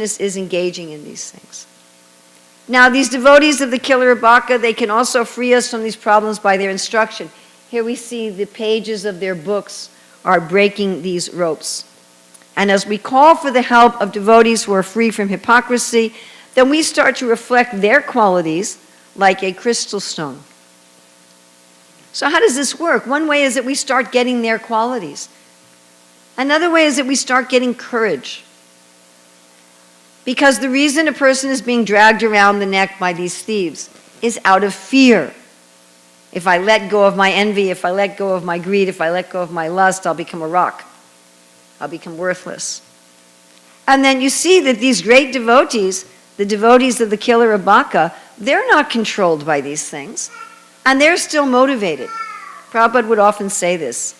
is engaging in these things. Now, these devotees of the killer Baka, they can also free us from these problems by their instruction. Here we see the pages of their books are breaking these ropes. And as we call for the help of devotees who are free from hypocrisy, then we start to reflect their qualities like a crystal stone. So how does this work? One way is that we start getting their qualities. Another way is that we start getting courage. Because the reason a person is being dragged around the neck by these thieves is out of fear. If I let go of my envy, if I let go of my greed, if I let go of my lust, I'll become a rock. I'll become worthless. And then you see that these great devotees, the devotees of the killer of Baka, they're not controlled by these things. And they're still motivated. Prabhupada would often say this.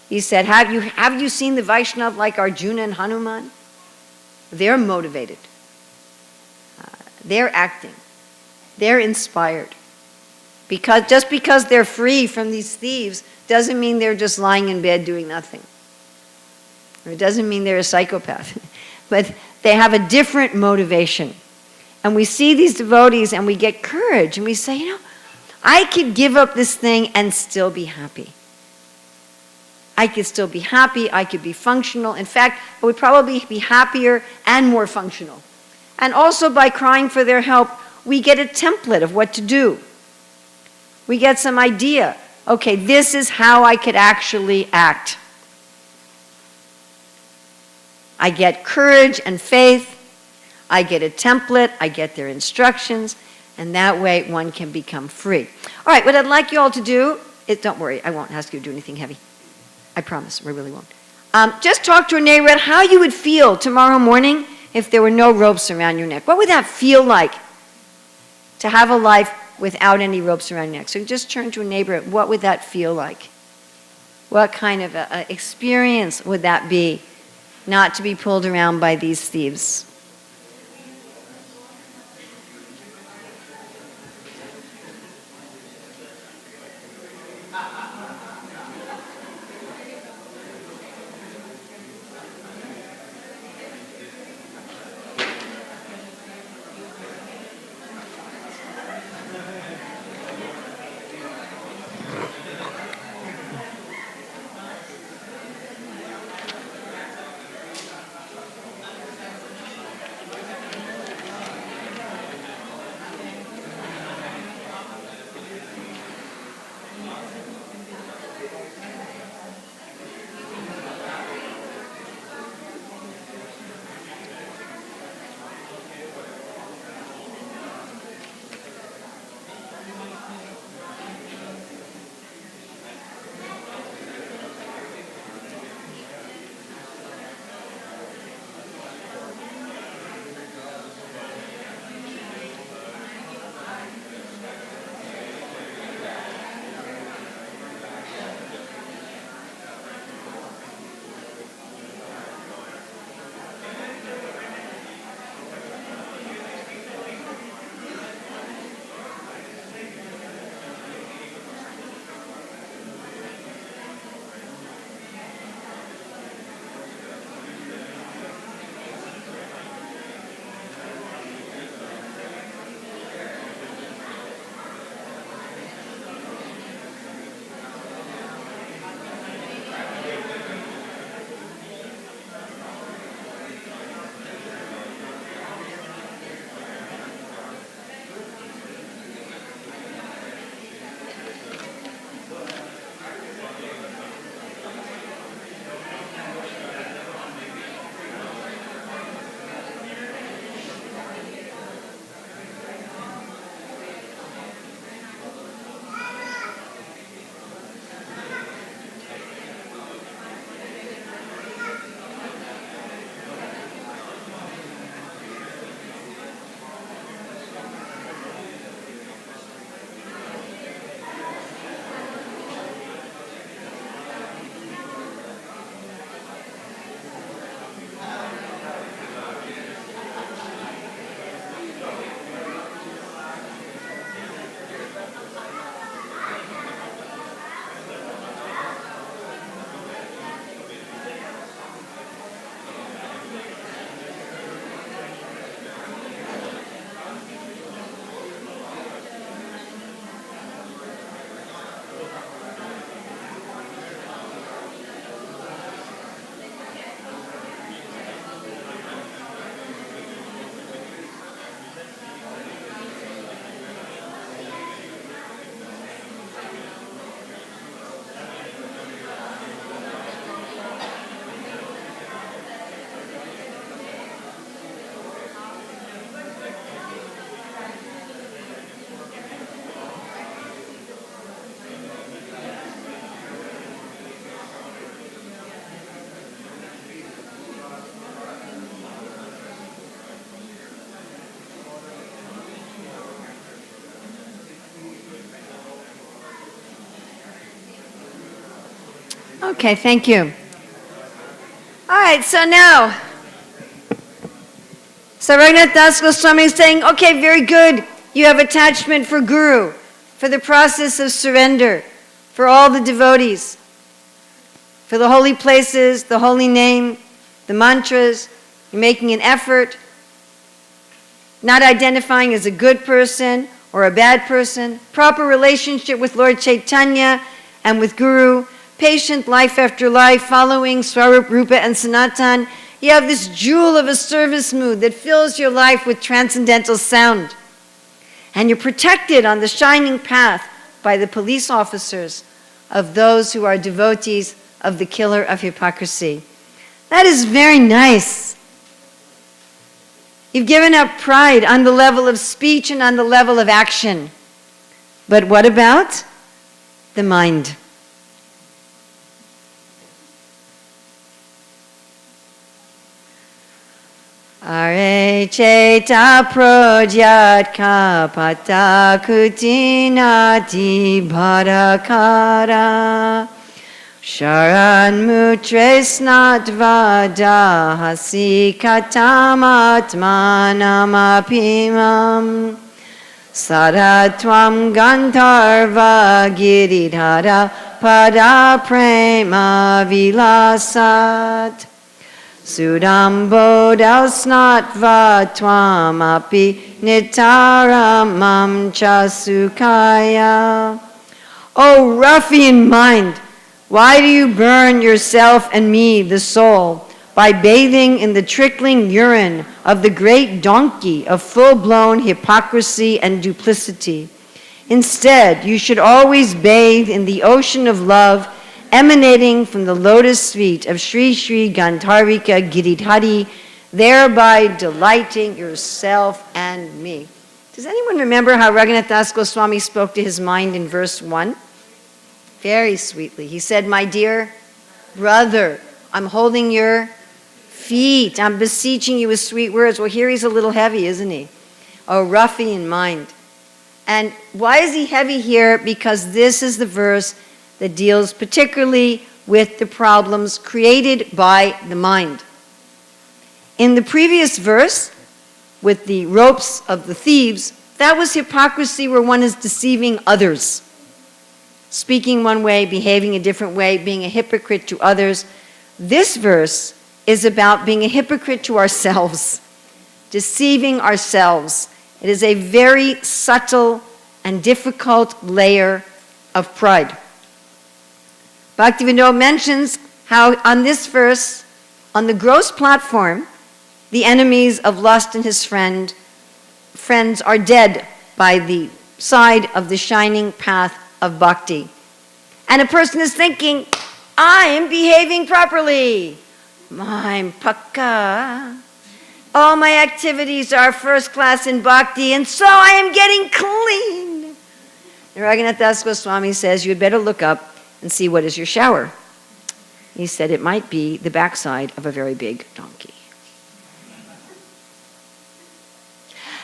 He said, have you seen the Vaishnav like Arjuna and Hanuman? They're motivated. They're acting. They're inspired. Just because they're free from these thieves doesn't mean they're just lying in bed doing nothing. Or it doesn't mean they're a psychopath. But they have a different motivation. And we see these devotees and we get courage and we say, I could give up this thing and still be happy. I could still be happy, I could be functional. In fact, I would probably be happier and more functional. And also by crying for their help, we get a template of what to do. We get some idea. Okay, this is how I could actually act. I get courage and faith. I get a template. I get their instructions. And that way one can become free. All right, what I'd like you all to do is, don't worry, I won't ask you to do anything heavy. I promise, I really won't. Just talk to a neighbor about how you would feel tomorrow morning if there were no ropes around your neck. What would that feel like to have a life without any ropes around your neck? So just turn to a neighbor, what would that feel like? What kind of experience would that be, not to be pulled around by these thieves? Okay, thank you. All right, so now, Raghunath Das Goswami is saying, okay, very good. You have attachment for Guru, for the process of surrender, for all the devotees, for the holy places, the holy name, the mantras. You're making an effort, not identifying as a good person or a bad person, proper relationship with Lord Chaitanya and with Guru, patient life after life, following Swarup, Rupa, and Sanatan. You have this jewel of a service mood that fills your life with transcendental sound. And you're protected on the shining path by the police officers of those who are devotees of the killer of hypocrisy. That is very nice. You've given up pride on the level of speech and on the level of action. But what about the mind? Are cheta projat kapata kutinati bharakara sharan mutresnatvada hasi katamatmanamapimam saratvam gandharva giridhara pada prema vilasat Sudambodasnatva twamapi nitaramam chasukaya. O ruffian mind, why do you burn yourself and me, the soul, by bathing in the trickling urine of the great donkey of full-blown hypocrisy and duplicity? Instead, you should always bathe in the ocean of love emanating from the lotus feet of Sri Sri Gandharvika Giridhari, thereby delighting yourself and me. Does anyone remember how Raghunath Das Goswami spoke to his mind in verse 1? Very sweetly. He said, my dear brother, I'm holding your feet. I'm beseeching you with sweet words. Well, here he's a little heavy, isn't he? Oh, ruffian mind. And why is he heavy here? Because this is the verse that deals particularly with the problems created by the mind. In the previous verse, with the ropes of the thieves, that was hypocrisy where one is deceiving others. Speaking one way, behaving a different way, being a hypocrite to others. This verse is about being a hypocrite to ourselves, deceiving ourselves. It is a very subtle and difficult layer of pride. Bhaktivinoda mentions how on this verse, on the gross platform, the enemies of lust and his friends are dead by the side of the shining path of bhakti. And a person is thinking, I am behaving properly. I'm pakka. All my activities are first class in bhakti, and so I am getting clean. And Raghunath Das Goswami says, you had better look up and see what is your shower. He said it might be the backside of a very big donkey.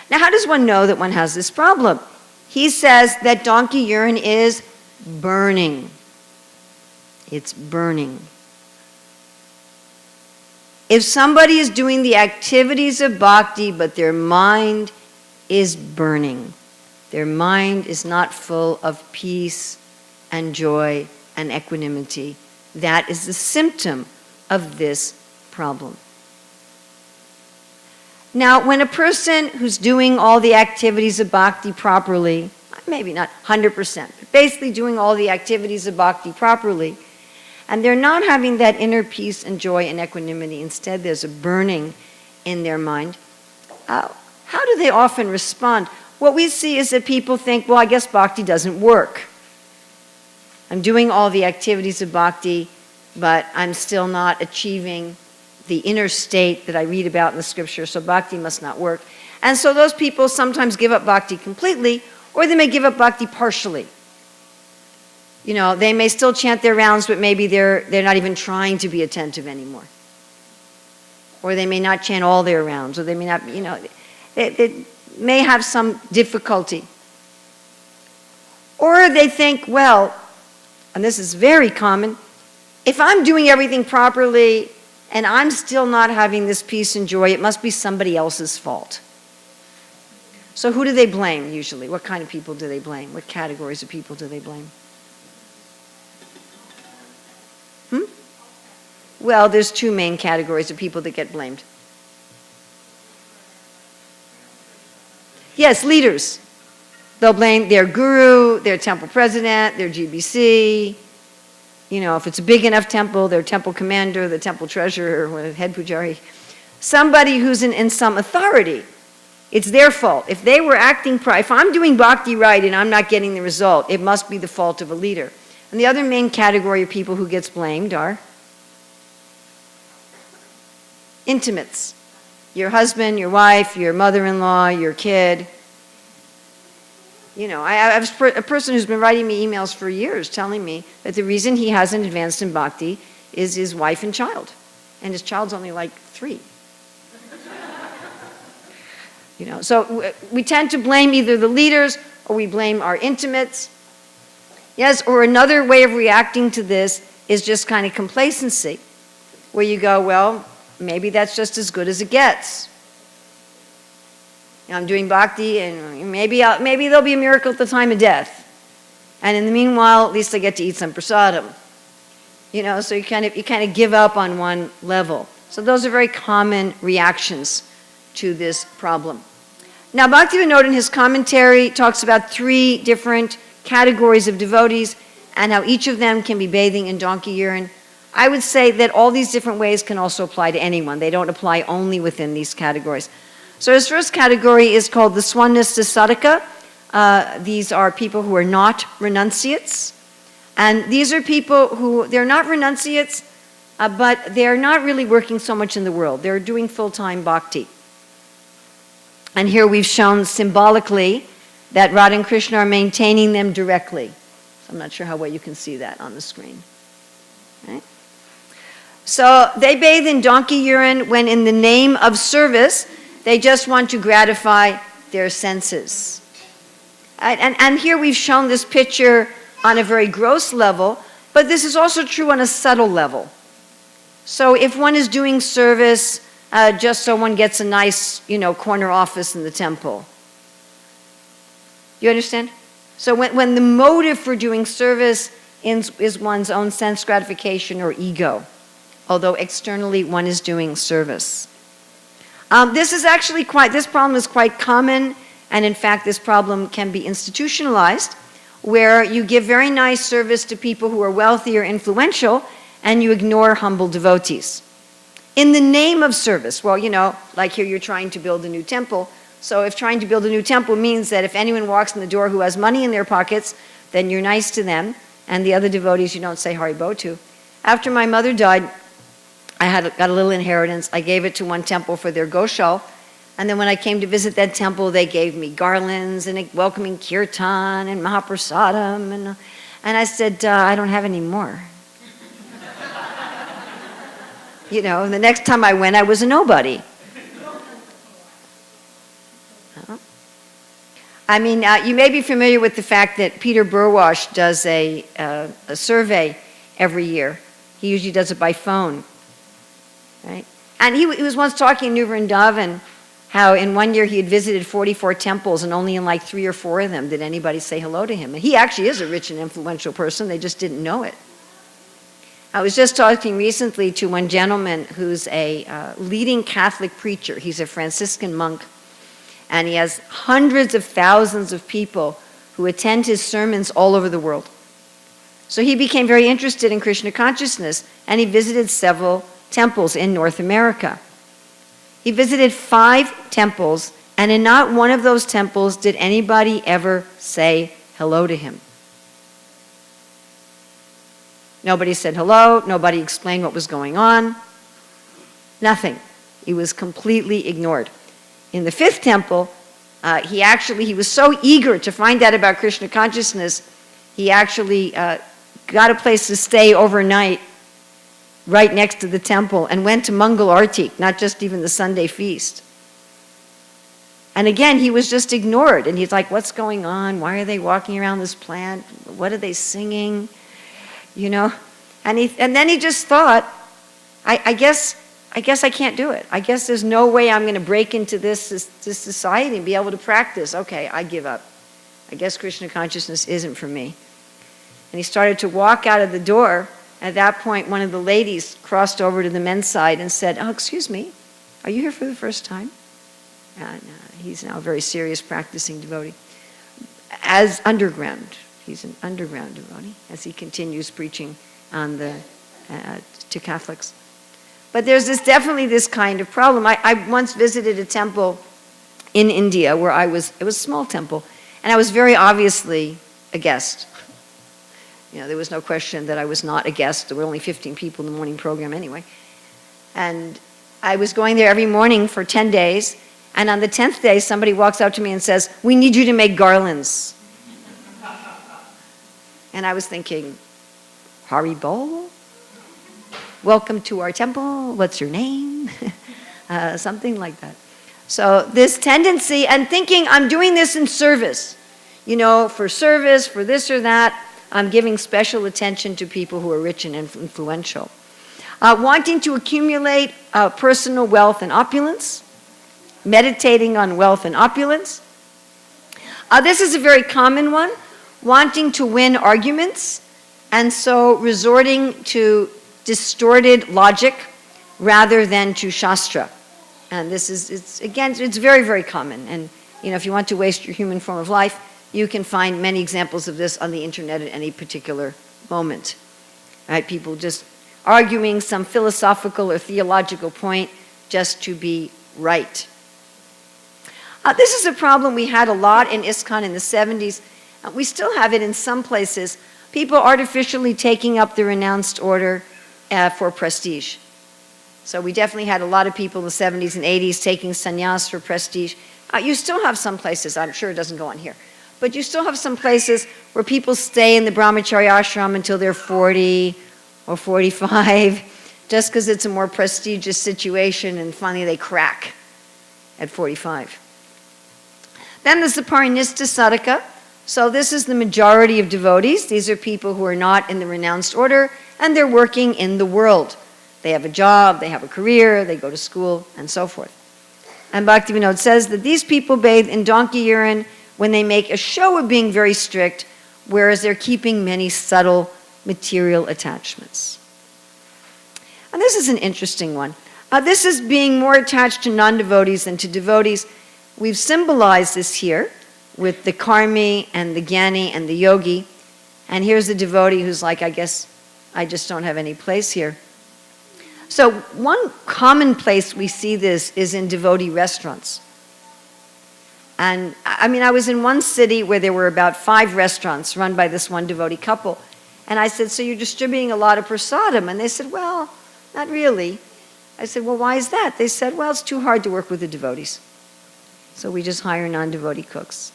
Now, how does one know that one has this problem? He says that donkey urine is burning. It's burning. If somebody is doing the activities of bhakti, but their mind is burning, their mind is not full of peace and joy and equanimity, that is the symptom of this problem. Now, when a person who's doing all the activities of bhakti properly, maybe not 100%, but basically doing all the activities of bhakti properly, and they're not having that inner peace and joy and equanimity, instead there's a burning in their mind, how do they often respond? What we see is that people think, well, I guess bhakti doesn't work. I'm doing all the activities of bhakti, but I'm still not achieving the inner state that I read about in the scripture, so bhakti must not work. And so those people sometimes give up bhakti completely, or they may give up bhakti partially. You know, they may still chant their rounds, but maybe they're not even trying to be attentive anymore. Or they may not chant all their rounds, or they may not, they may have some difficulty. Or they think, well, and this is very common, if I'm doing everything properly and I'm still not having this peace and joy, it must be somebody else's fault. So who do they blame usually? What kind of people do they blame? What categories of people do they blame? Well, there's two main categories of people that get blamed. Yes, leaders. They'll blame their guru, their temple president, their GBC. You know, if it's a big enough temple, their temple commander, the temple treasurer, or head pujari. Somebody who's in some authority. It's their fault. If they were acting, if I'm doing bhakti right and I'm not getting the result, it must be the fault of a leader. And the other main category of people who gets blamed are intimates. Your husband, your wife, your mother-in-law, your kid. You know, I have a person who's been writing me emails for years telling me that the reason he hasn't advanced in bhakti is his wife and child. And his child's only like 3. You know, so we tend to blame either the leaders or we blame our intimates. Yes, or another way of reacting to this is just kind of complacency, where you go, well, maybe that's just as good as it gets. You know, I'm doing bhakti, and maybe there'll be a miracle at the time of death. And in the meanwhile, at least I get to eat some prasadam. You know, so you kind of give up on one level. So those are very common reactions to this problem. Now, Bhaktivinoda in his commentary talks about 3 different categories of devotees and how each of them can be bathing in donkey urine. I would say that all these different ways can also apply to anyone. They don't apply only within these categories. So his first category is called the Swanista Sadhaka. These are people who are not renunciates. And these are people who, they're not renunciates, but they're not really working so much in the world. They're doing full-time bhakti. And here we've shown symbolically that Radha and Krishna are maintaining them directly. So I'm not sure how well you can see that on the screen. Right? So they bathe in donkey urine when in the name of service, they just want to gratify their senses. And here we've shown this picture on a very gross level, but this is also true on a subtle level. So if one is doing service just so one gets a nice, corner office in the temple. You understand? So when the motive for doing service is one's own sense gratification or ego, although externally one is doing service. This problem is quite common, and in fact this problem can be institutionalized, where you give very nice service to people who are wealthy or influential, and you ignore humble devotees. In the name of service, well, like here you're trying to build a new temple, so if trying to build a new temple means that if anyone walks in the door who has money in their pockets, then you're nice to them, and the other devotees you don't say Haribo to. After my mother died, I got a little inheritance. I gave it to one temple for their goshal, and then when I came to visit that temple, they gave me garlands and a welcoming kirtan and mahaprasadam, and I said, I don't have any more. The next time I went, I was a nobody. I mean, you may be familiar with the fact that Peter Burwash does a survey every year. He usually does it by phone, right? And he was once talking in New Vrindavan how in one year he had visited 44 temples and only in like 3 or 4 of them did anybody say hello to him. And he actually is a rich and influential person, they just didn't know it. I was just talking recently to one gentleman who's a leading Catholic preacher. He's a Franciscan monk, and he has hundreds of thousands of people who attend his sermons all over the world. So he became very interested in Krishna consciousness, and he visited several temples in North America. He visited 5 temples, and in not one of those temples did anybody ever say hello to him. Nobody said hello, nobody explained what was going on, nothing. He was completely ignored. In the 5th temple, he was so eager to find out about Krishna consciousness, he actually got a place to stay overnight right next to the temple and went to Mangal Arti, not just even the Sunday feast. And again, he was just ignored, and he's like, what's going on? Why are they walking around this plant? What are they singing? And then he just thought, I guess I can't do it. I guess there's no way I'm going to break into this society and be able to practice. Okay, I give up. I guess Krishna consciousness isn't for me. And he started to walk out of the door. At that point, one of the ladies crossed over to the men's side and said, "Oh, excuse me, are you here for the first time?" And he's now a very serious practicing devotee. As underground, he's an underground devotee as he continues preaching on to Catholics. But there's definitely this kind of problem. I once visited a temple in India where it was a small temple, and I was very obviously a guest. There was no question that I was not a guest. There were only 15 people in the morning program anyway. And I was going there every morning for 10 days, and on the 10th day, somebody walks up to me and says, "We need you to make garlands." And I was thinking, "Haribol? Welcome to our temple. What's your name?" Something like that. So this tendency, and thinking I'm doing this in service, for service, for this or that, I'm giving special attention to people who are rich and influential. Wanting to accumulate personal wealth and opulence, meditating on wealth and opulence. This is a very common one, wanting to win arguments, and so resorting to distorted logic rather than to Shastra. And it's very, very common. And, if you want to waste your human form of life, you can find many examples of this on the internet at any particular moment. Right? People just arguing some philosophical or theological point just to be right. This is a problem we had a lot in ISKCON in the 70s. We still have it in some places. People artificially taking up the renounced order for prestige. So we definitely had a lot of people in the 70s and 80s taking sannyas for prestige. You still have some places, I'm sure it doesn't go on here, but you still have some places where people stay in the brahmacharya ashram until they're 40 or 45, just because it's a more prestigious situation, and finally they crack at 45. Then there's the parinista sadhaka. So this is the majority of devotees. These are people who are not in the renounced order, and they're working in the world. They have a job, they have a career, they go to school, and so forth. And Bhaktivinoda says that these people bathe in donkey urine when they make a show of being very strict, whereas they're keeping many subtle material attachments. And this is an interesting one. This is being more attached to non-devotees than to devotees. We've symbolized this here with the karmi and the jnani and the yogi. And here's the devotee who's like, I guess I just don't have any place here. So one common place we see this is in devotee restaurants. And I was in one city where there were about 5 restaurants run by this one devotee couple. And I said, "So you're distributing a lot of prasadam?" And they said, "Well, not really." I said, "Well, why is that?" They said, "Well, it's too hard to work with the devotees. So we just hire non-devotee cooks."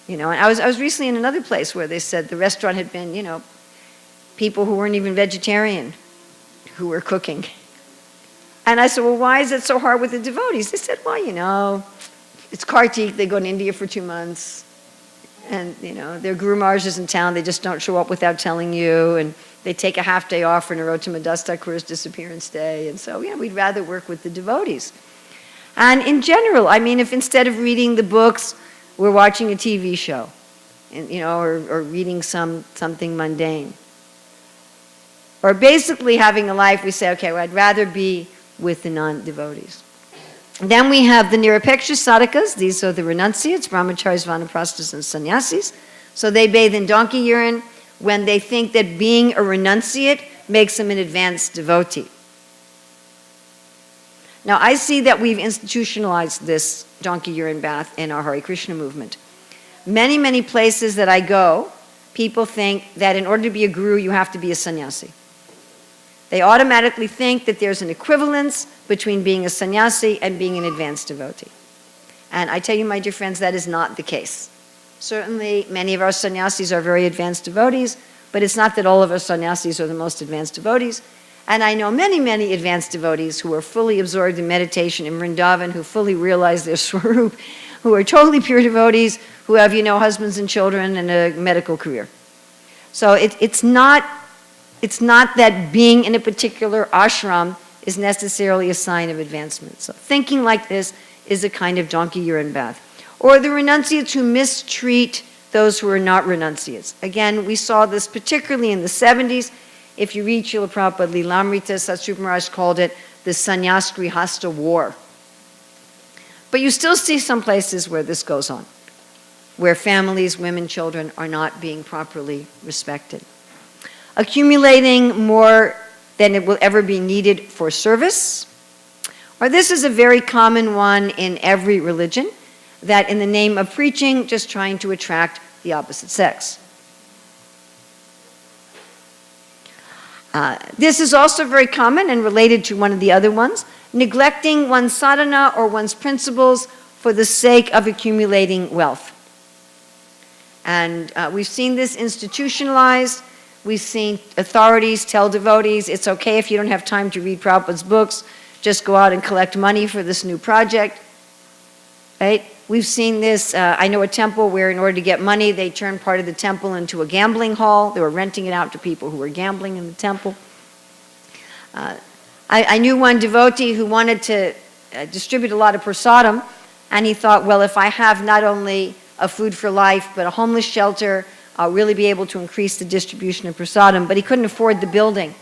And I was recently in another place where they said the restaurant had been, people who weren't even vegetarian who were cooking. And I said, "Well, why is it so hard with the devotees?" They said, "Well, it's Kartik, they go to India for 2 months. And, their Guru Maharaj is in town, they just don't show up without telling you. And they take a half day off for Narottama Das Thakur's disappearance day. And so, we'd rather work with the devotees." And in general, if instead of reading the books, we're watching a TV show, or reading something mundane. Or basically having a life, we say, okay, well, I'd rather be with the non-devotees. Then we have the Nirapeksha sadhakas. These are the renunciates, brahmacharis, vanaprasthas, and sannyasis. So they bathe in donkey urine when they think that being a renunciate makes them an advanced devotee. Now, I see that we've institutionalized this donkey urine bath in our Hare Krishna movement. Many, many places that I go, people think that in order to be a guru, you have to be a sannyasi. They automatically think that there's an equivalence between being a sannyasi and being an advanced devotee. And I tell you, my dear friends, that is not the case. Certainly, many of our sannyasis are very advanced devotees, but it's not that all of our sannyasis are the most advanced devotees. And I know many, many advanced devotees who are fully absorbed in meditation in Vrindavan, who fully realize their swarup, who are totally pure devotees, who have, husbands and children and a medical career. So it's not it's not that being in a particular ashram is necessarily a sign of advancement. So thinking like this is a kind of donkey urine bath. Or the renunciates who mistreat those who are not renunciates. Again, we saw this particularly in the 70s. If you read Srila Prabhupada Lilamrita, Satsrupa Maharaj called it the Sannyas Grihasta War. But you still see some places where this goes on, where families, women, children are not being properly respected. Accumulating more than it will ever be needed for service. Or this is a very common one in every religion, that in the name of preaching, just trying to attract the opposite sex. This is also very common and related to one of the other ones, neglecting one's sadhana or one's principles for the sake of accumulating wealth. And we've seen this institutionalized. We've seen authorities tell devotees, it's okay if you don't have time to read Prabhupada's books, just go out and collect money for this new project, right? We've seen this, I know a temple where in order to get money, they turned part of the temple into a gambling hall. They were renting it out to people who were gambling in the temple. I knew one devotee who wanted to distribute a lot of prasadam, and he thought, well, if I have not only a food for life, but a homeless shelter, I'll really be able to increase the distribution of prasadam, but he couldn't afford the building.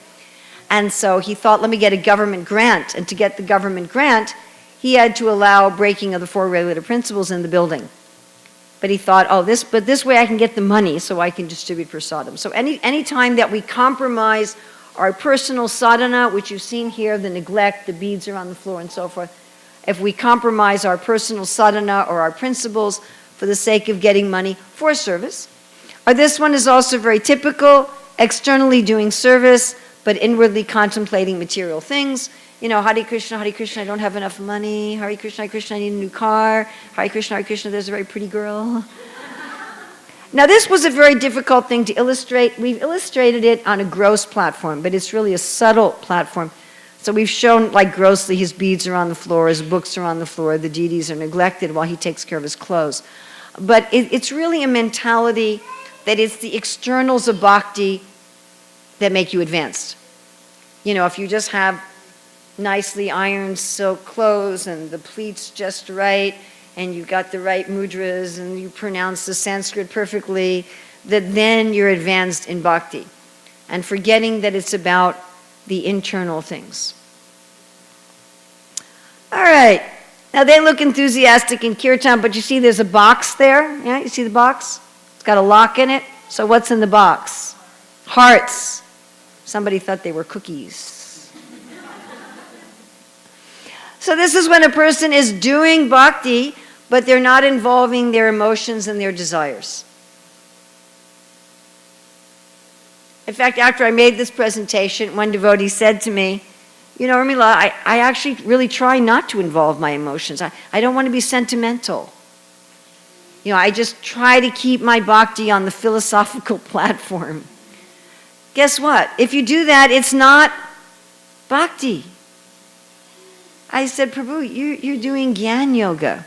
And so he thought, let me get a government grant. And to get the government grant, he had to allow breaking of the 4 regulative principles in the building. But he thought, but this way I can get the money so I can distribute prasadam. So any time that we compromise our personal sadhana, which you've seen here, the neglect, the beads are on the floor and so forth, if we compromise our personal sadhana or our principles for the sake of getting money for service, or this one is also very typical, externally doing service, but inwardly contemplating material things. You know, Hare Krishna, I don't have enough money. Hare Krishna, I need a new car. Hare Krishna, there's a very pretty girl. Now, this was a very difficult thing to illustrate. We've illustrated it on a gross platform, but it's really a subtle platform. So we've shown, like, grossly, his beads are on the floor, his books are on the floor, the deities are neglected while he takes care of his clothes. But it's really a mentality that it's the externals of bhakti that make you advanced. You know, if you just have nicely ironed silk clothes and the pleats just right, and you've got the right mudras, and you pronounce the Sanskrit perfectly, that then you're advanced in bhakti. And forgetting that it's about the internal things. All right. Now they look enthusiastic in kirtan, but you see there's a box there. Yeah, you see the box? It's got a lock in it. So what's in the box? Hearts. Somebody thought they were cookies. So this is when a person is doing bhakti, but they're not involving their emotions and their desires. In fact, after I made this presentation, one devotee said to me, you know, Urmila, I actually really try not to involve my emotions. I don't want to be sentimental. You know, I just try to keep my bhakti on the philosophical platform. Guess what? If you do that, it's not bhakti. I said, Prabhu, you're doing Gyan Yoga.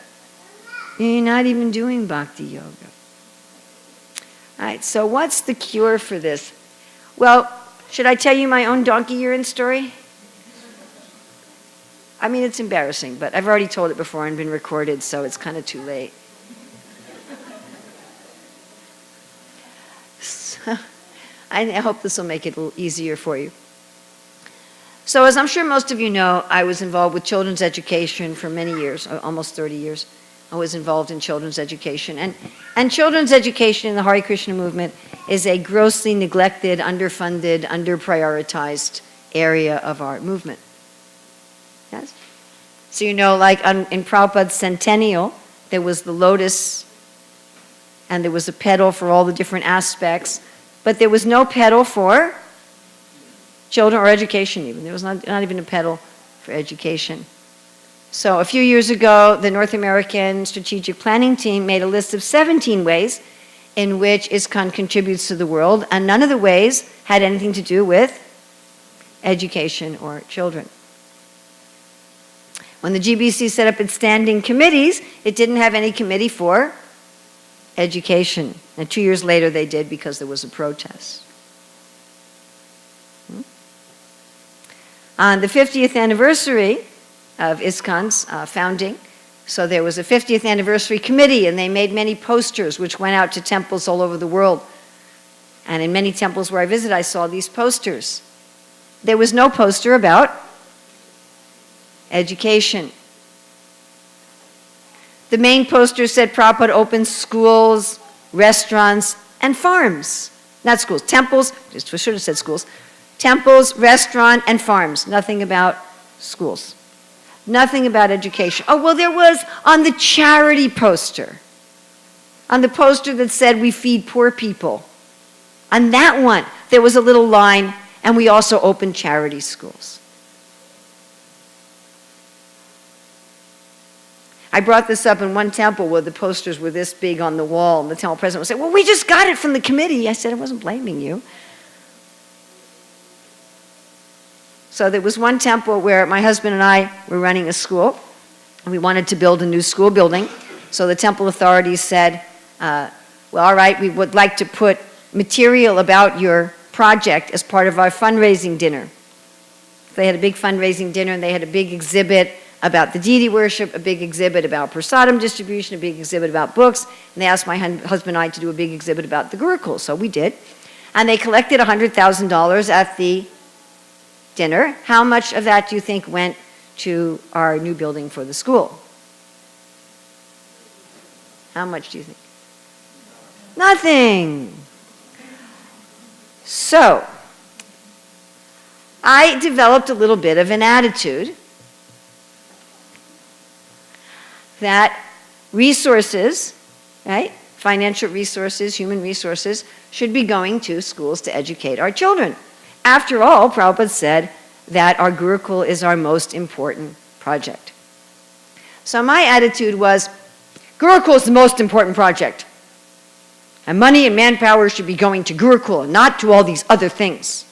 You're not even doing Bhakti Yoga. All right, so what's the cure for this? Well, should I tell you my own donkey urine story? I mean, it's embarrassing, but I've already told it before and been recorded, so it's kind of too late. So, I hope this will make it a little easier for you. So as I'm sure most of you know, I was involved with children's education for many years, almost 30 years. I was involved in children's education. And children's education in the Hare Krishna movement is a grossly neglected, underfunded, underprioritized area of our movement. Yes? So you know, like in Prabhupada's centennial, there was the lotus, and there was a petal for all the different aspects, but there was no petal for children or education even. There was not even a petal for education. So a few years ago, the North American Strategic Planning Team made a list of 17 ways in which ISKCON contributes to the world, and none of the ways had anything to do with education or children. When the GBC set up its standing committees, it didn't have any committee for education. And 2 years later they did because there was a protest. On the 50th anniversary of ISKCON's founding, so there was a 50th anniversary committee, and they made many posters which went out to temples all over the world. And in many temples where I visited, I saw these posters. There was no poster about education. The main poster said Prabhupada opens schools, restaurants, and farms. Not schools, temples, just should have said schools. Temples, restaurant, and farms. Nothing about schools. Nothing about education. Oh, well, there was on the charity poster. On the poster that said, we feed poor people. On that one, there was a little line, and we also open charity schools. I brought this up in one temple where the posters were this big on the wall, and the temple president would say, well, we just got it from the committee. I said, I wasn't blaming you. So there was one temple where my husband and I were running a school, and we wanted to build a new school building. So the temple authorities said, well, all right, we would like to put material about your project as part of our fundraising dinner. They had a big fundraising dinner, and they had a big exhibit about the deity worship, a big exhibit about prasadam distribution, a big exhibit about books, and they asked my husband and I to do a big exhibit about the Gurukul, so we did. And they collected $100,000 at the dinner. How much of that do you think went to our new building for the school? How much do you think? Nothing. So, I developed a little bit of an attitude that resources, right, financial resources, human resources, should be going to schools to educate our children. After all, Prabhupada said that our Gurukul is our most important project. So my attitude was, Gurukul is the most important project. And money and manpower should be going to Gurukul, not to all these other things.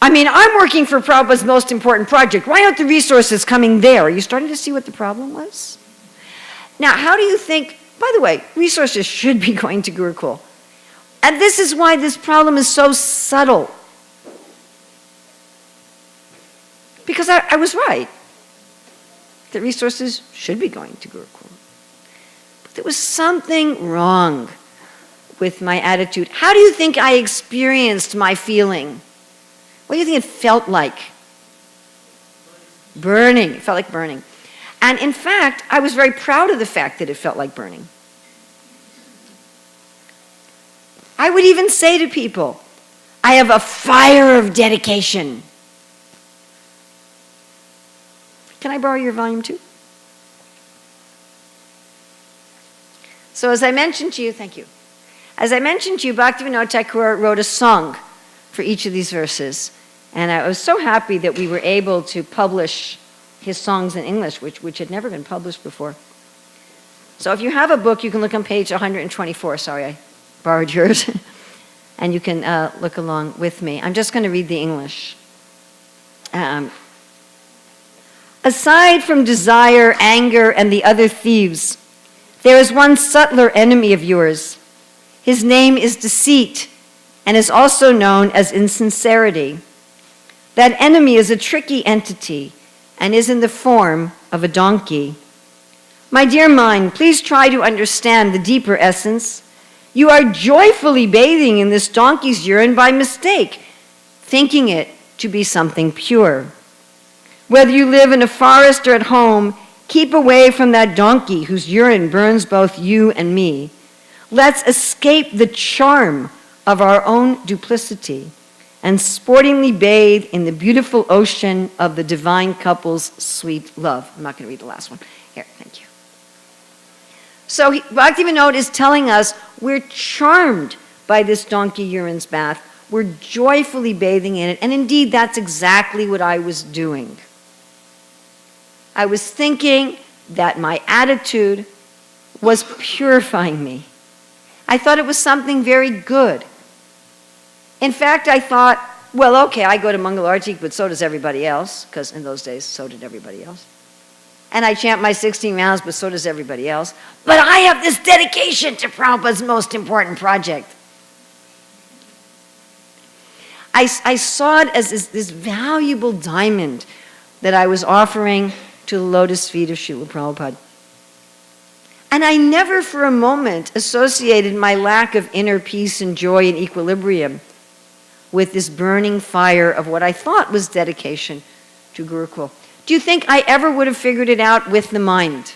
I mean, I'm working for Prabhupada's most important project. Why aren't the resources coming there? Are you starting to see what the problem was? Now, how do you think, by the way, resources should be going to Gurukul. And this is why this problem is so subtle. Because I was right. The resources should be going to Gurukul. But there was something wrong with my attitude. How do you think I experienced my feeling? What do you think it felt like? Burning. It felt like burning. And in fact, I was very proud of the fact that it felt like burning. I would even say to people, I have a fire of dedication. Can I borrow your volume too? So as I mentioned to you, thank you. As I mentioned to you, Bhaktivinoda Thakur wrote a song for each of these verses. And I was so happy that we were able to publish his songs in English, which had never been published before. So if you have a book, you can look on page 124. Sorry, I borrowed yours. And you can look along with me. I'm just going to read the English. Aside from desire, anger, and the other thieves, there is one subtler enemy of yours. His name is deceit, and is also known as insincerity. That enemy is a tricky entity and is in the form of a donkey. My dear mind, please try to understand the deeper essence. You are joyfully bathing in this donkey's urine by mistake, thinking it to be something pure. Whether you live in a forest or at home, keep away from that donkey whose urine burns both you and me. Let's escape the charm of our own duplicity and sportingly bathe in the beautiful ocean of the divine couple's sweet love. I'm not going to read the last one. Here, thank you. So Bhaktivinoda is telling us we're charmed by this donkey urine's bath. We're joyfully bathing in it. And indeed, that's exactly what I was doing. I was thinking that my attitude was purifying me. I thought it was something very good. In fact, I thought, well, okay, I go to Mangalarti, but so does everybody else, because in those days, so did everybody else. And I chant my 16 rounds, but so does everybody else. But I have this dedication to Prabhupada's most important project. I saw it as this valuable diamond that I was offering to the lotus feet of Srila Prabhupada. And I never for a moment associated my lack of inner peace and joy and equilibrium with this burning fire of what I thought was dedication to Gurukul. Do you think I ever would have figured it out with the mind?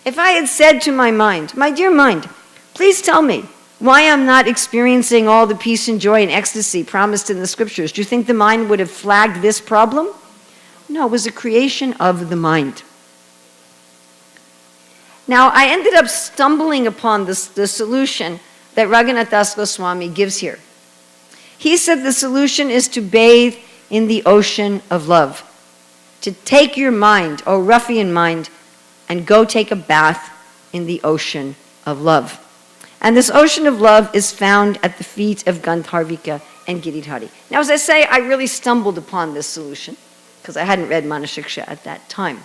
If I had said to my mind, my dear mind, please tell me why I'm not experiencing all the peace and joy and ecstasy promised in the scriptures, do you think the mind would have flagged this problem? No, it was a creation of the mind. Now, I ended up stumbling upon the solution that Raghunath Das Goswami gives here. He said the solution is to bathe in the ocean of love, to take your mind, oh ruffian mind, and go take a bath in the ocean of love. And this ocean of love is found at the feet of Gandharvika and Giridhari. Now, as I say, I really stumbled upon this solution because I hadn't read Manah Siksa at that time.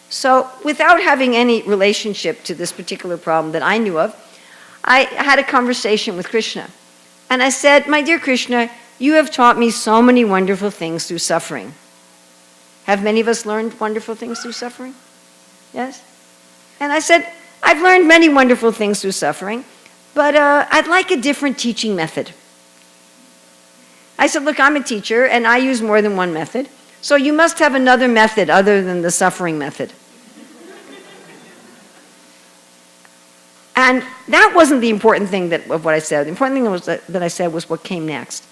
So, without having any relationship to this particular problem that I knew of, I had a conversation with Krishna. And I said, my dear Krishna, you have taught me so many wonderful things through suffering. Have many of us learned wonderful things through suffering? Yes? And I said, I've learned many wonderful things through suffering, but I'd like a different teaching method. I said, look, I'm a teacher, and I use more than one method, so you must have another method other than the suffering method. And that wasn't the important thing of what I said. The important thing that I said was what came next.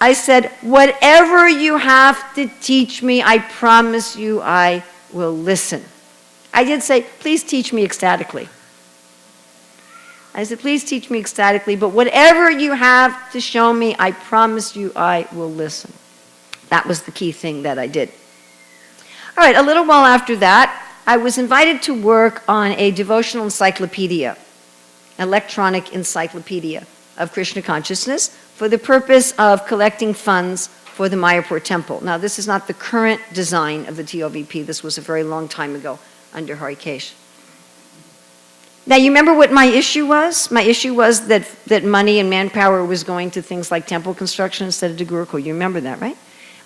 I said, whatever you have to teach me, I promise you I will listen. I did say, please teach me ecstatically. I said, please teach me ecstatically, but whatever you have to show me, I promise you I will listen. That was the key thing that I did. All right, a little while after that, I was invited to work on a devotional encyclopedia, electronic encyclopedia of Krishna consciousness for the purpose of collecting funds for the Mayapur temple. Now, this is not the current design of the TOVP. This was a very long time ago under Harikesh. Now, you remember what my issue was? My issue was that money and manpower was going to things like temple construction instead of to Gurukul. You remember that, right?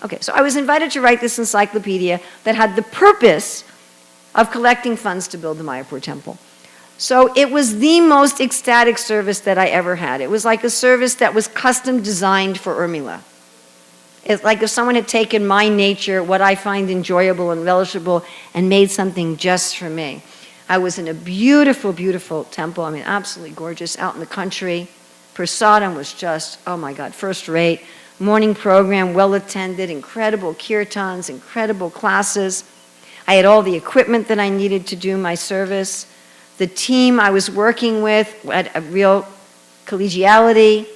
Okay, so I was invited to write this encyclopedia that had the purpose of collecting funds to build the Mayapur temple. So it was the most ecstatic service that I ever had. It was like a service that was custom designed for Urmila. It's like if someone had taken my nature, what I find enjoyable and relishable, and made something just for me. I was in a beautiful, beautiful temple. I mean, absolutely gorgeous, out in the country. Prasadam was just, oh my God, first rate. Morning program, well attended, incredible kirtans, incredible classes. I had all the equipment that I needed to do my service. The team I was working with had a real collegiality,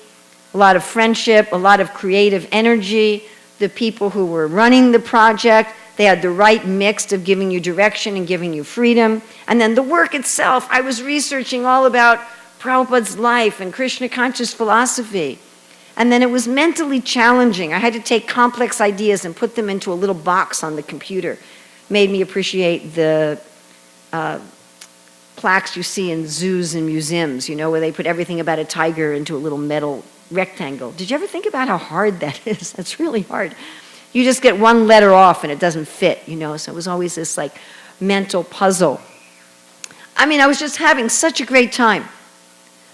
a lot of friendship, a lot of creative energy. The people who were running the project, they had the right mix of giving you direction and giving you freedom. And then the work itself, I was researching all about Prabhupada's life and Krishna conscious philosophy. And then it was mentally challenging. I had to take complex ideas and put them into a little box on the computer. Made me appreciate the plaques you see in zoos and museums, you know, where they put everything about a tiger into a little metal rectangle. Did you ever think about how hard that is? That's really hard. You just get one letter off and it doesn't fit, you know, so it was always this like mental puzzle. I mean, I was just having such a great time.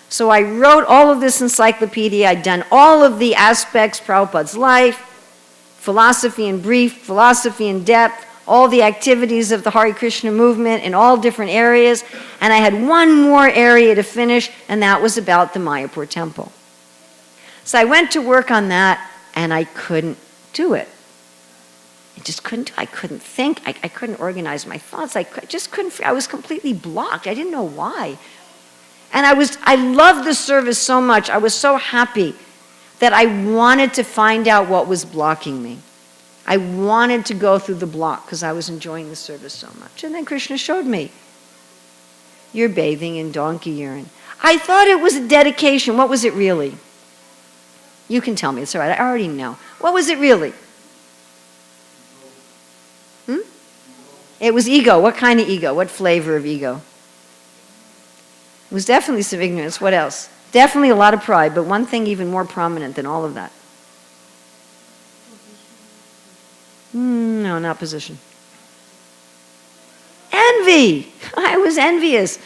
So I wrote all of this encyclopedia. I'd done all of the aspects, Prabhupada's life, philosophy in brief, philosophy in depth, all the activities of the Hare Krishna movement in all different areas. And I had one more area to finish, and that was about the Mayapur temple. So I went to work on that, and I couldn't do it. I just couldn't do it. I couldn't think. I couldn't organize my thoughts. I just couldn't. I was completely blocked. I didn't know why. And I loved the service so much. I was so happy that I wanted to find out what was blocking me. I wanted to go through the block because I was enjoying the service so much. And then Krishna showed me, you're bathing in donkey urine. I thought it was a dedication. What was it really? You can tell me. It's all right. I already know. What was it really? It was ego. What kind of ego? What flavor of ego? It was definitely some ignorance. What else? Definitely a lot of pride, but one thing even more prominent than all of that. No, not position. Envy. I was envious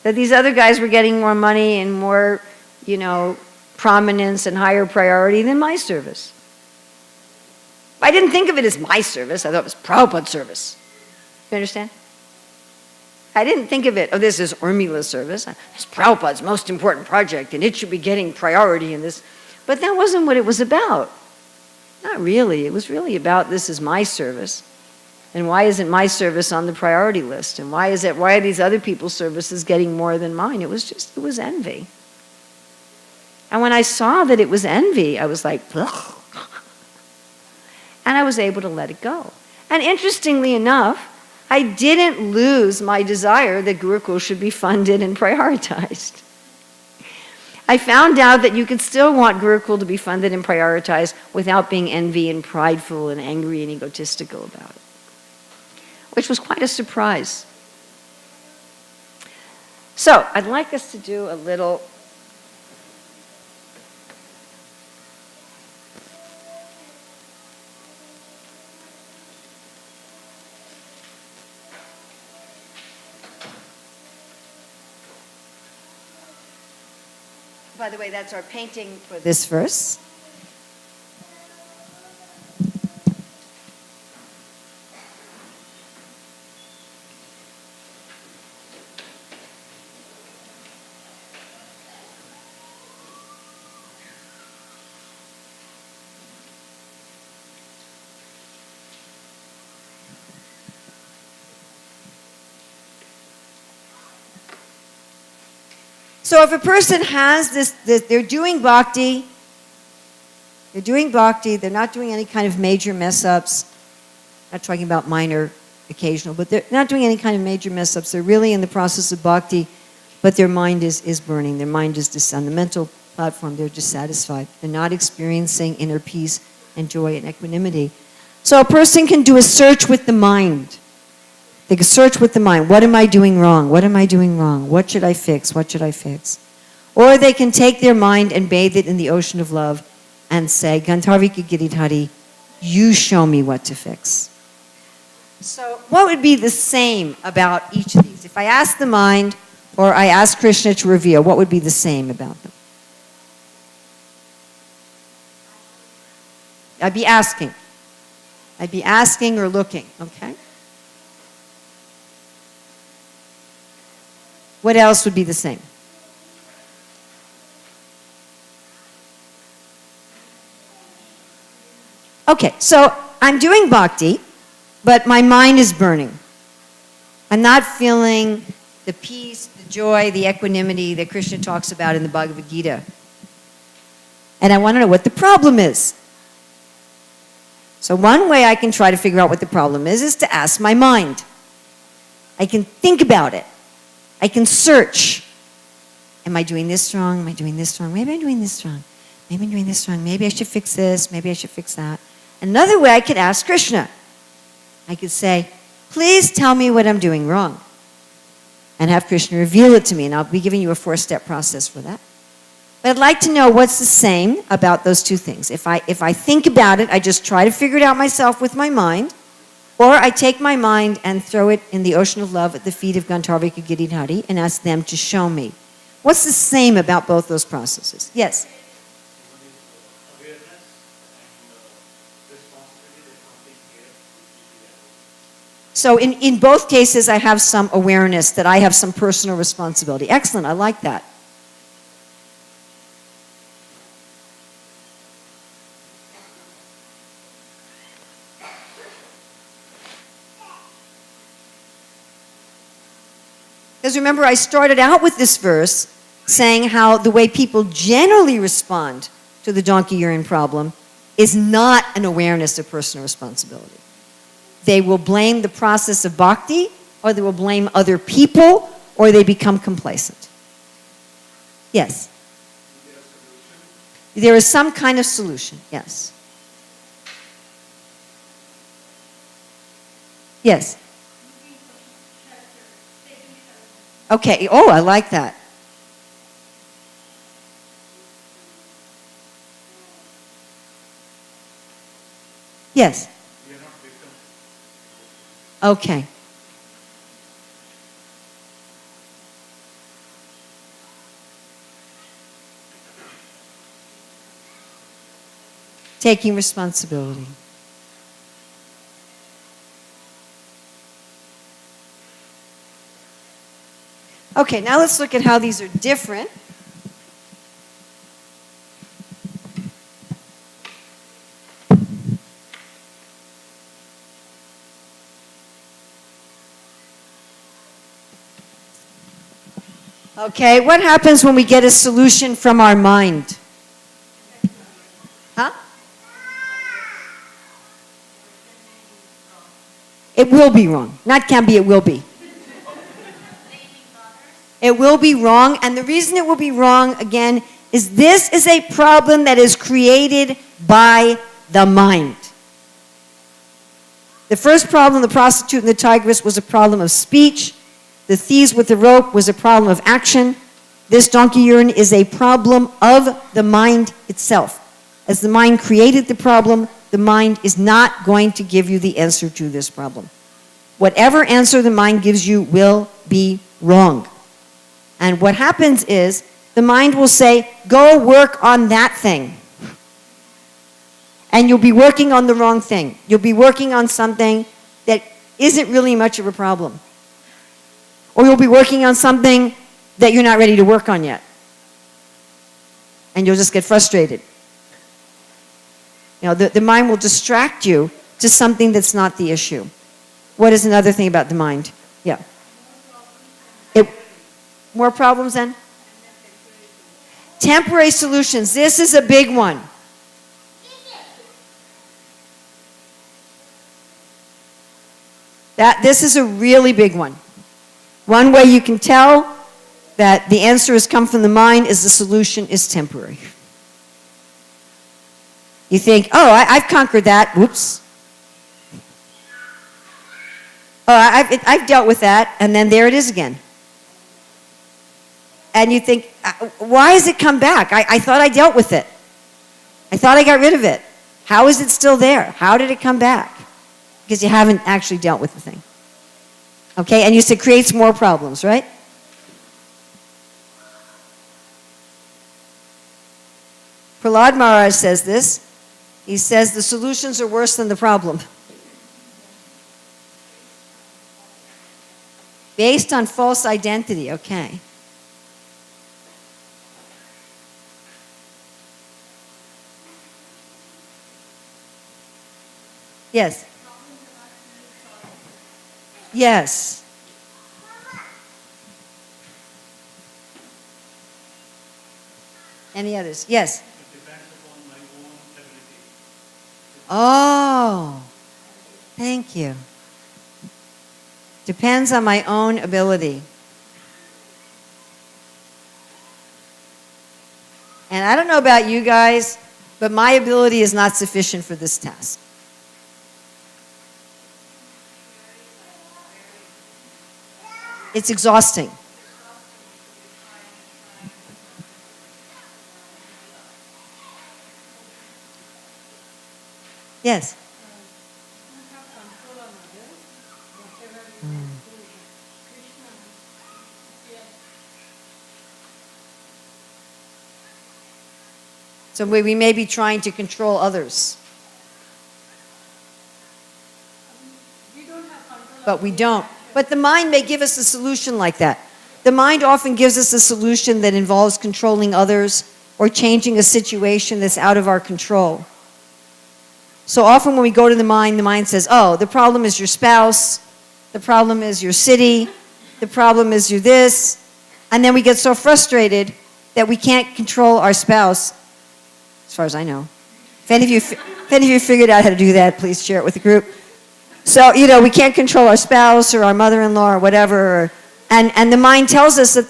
that these other guys were getting more money and more, prominence and higher priority than my service. I didn't think of it as my service. I thought it was Prabhupada's service. You understand? I didn't think of it, this is Urmila's service. It's Prabhupada's most important project, and it should be getting priority in this. But that wasn't what it was about. Not really. It was really about, this is my service. And why isn't my service on the priority list? And why are these other people's services getting more than mine? It was envy. And when I saw that it was envy, I was like, ugh. And I was able to let it go. And interestingly enough, I didn't lose my desire that Gurukul should be funded and prioritized. I found out that you could still want Gurukul to be funded and prioritized without being envy and prideful and angry and egotistical about it, which was quite a surprise. So I'd like us to do a little by the way, that's our painting for this verse. So if a person has this, they're doing bhakti, they're not doing any kind of major mess-ups, not talking about minor, occasional, but they're not doing any kind of major mess-ups. They're really in the process of bhakti, but their mind is burning. Their mind is on the mental platform. They're dissatisfied. They're not experiencing inner peace and joy and equanimity. So a person can do a search with the mind. They can search with the mind. What am I doing wrong? What am I doing wrong? What should I fix? What should I fix? Or they can take their mind and bathe it in the ocean of love and say, Gandharvika Giridhari, you show me what to fix. So what would be the same about each of these? If I ask the mind or I ask Krishna to reveal, what would be the same about them? I'd be asking. I'd be asking or looking, okay? What else would be the same? Okay, so I'm doing bhakti, but my mind is burning. I'm not feeling the peace, the joy, the equanimity that Krishna talks about in the Bhagavad Gita. And I want to know what the problem is. So one way I can try to figure out what the problem is to ask my mind. I can think about it. I can search. Am I doing this wrong? Am I doing this wrong? Maybe I'm doing this wrong. Maybe I'm doing this wrong. Maybe I should fix this. Maybe I should fix that. Another way I could ask Krishna. I could say, please tell me what I'm doing wrong. And have Krishna reveal it to me. And I'll be giving you a 4-step process for that. But I'd like to know what's the same about those two things. If I think about it, I just try to figure it out myself with my mind. Or I take my mind and throw it in the ocean of love at the feet of Gandharvika Giridhari and ask them to show me. What's the same about both those processes? Yes? So in both cases, I have some awareness that I have some personal responsibility. Excellent, I like that. Because remember, I started out with this verse saying how the way people generally respond to the donkey urine problem is not an awareness of personal responsibility. They will blame the process of bhakti, or they will blame other people, or they become complacent. Yes? There is some kind of solution, yes. Yes? Okay, oh, I like that. Yes. We are not victims. Okay. Taking responsibility. Okay, now let's look at how these are different. Okay, what happens when we get a solution from our mind? Huh? It will be wrong. Not can be, it will be. It will be wrong, and the reason it will be wrong, again, is this is a problem that is created by the mind. The first problem, the prostitute and the tigress, was a problem of speech. The thieves with the rope was a problem of action. This donkey urine is a problem of the mind itself. As the mind created the problem, the mind is not going to give you the answer to this problem. Whatever answer the mind gives you will be wrong. And what happens is the mind will say, go work on that thing. And you'll be working on the wrong thing. You'll be working on something that isn't really much of a problem. Or you'll be working on something that you're not ready to work on yet. And you'll just get frustrated. You know, the mind will distract you to something that's not the issue. What is another thing about the mind? Yeah. More problems then? Temporary solutions. This is a big one. This is a really big one. One way you can tell that the answer has come from the mind is the solution is temporary. You think, oh, I've conquered that. Whoops. Oh, I've dealt with that, and then there it is again. And you think, why has it come back? I thought I dealt with it. I thought I got rid of it. How is it still there? How did it come back? Because you haven't actually dealt with the thing. Okay, and you said creates more problems, right? Prahlad Maharaj says this. He says the solutions are worse than the problem. Based on false identity, okay. Yes. Yes. Any others? Yes. It depends upon my own ability. Oh, thank you. Depends on my own ability. And I don't know about you guys, but my ability is not sufficient for this task. It's exhausting. Yes. So we may be trying to control others. But we don't. But the mind may give us a solution like that. The mind often gives us a solution that involves controlling others or changing a situation that's out of our control. So often when we go to the mind says, oh, the problem is your spouse, the problem is your city, the problem is your this. And then we get so frustrated that we can't control our spouse, as far as I know. If any of you figured out how to do that, please share it with the group. So, we can't control our spouse or our mother-in-law or whatever. And the mind tells us that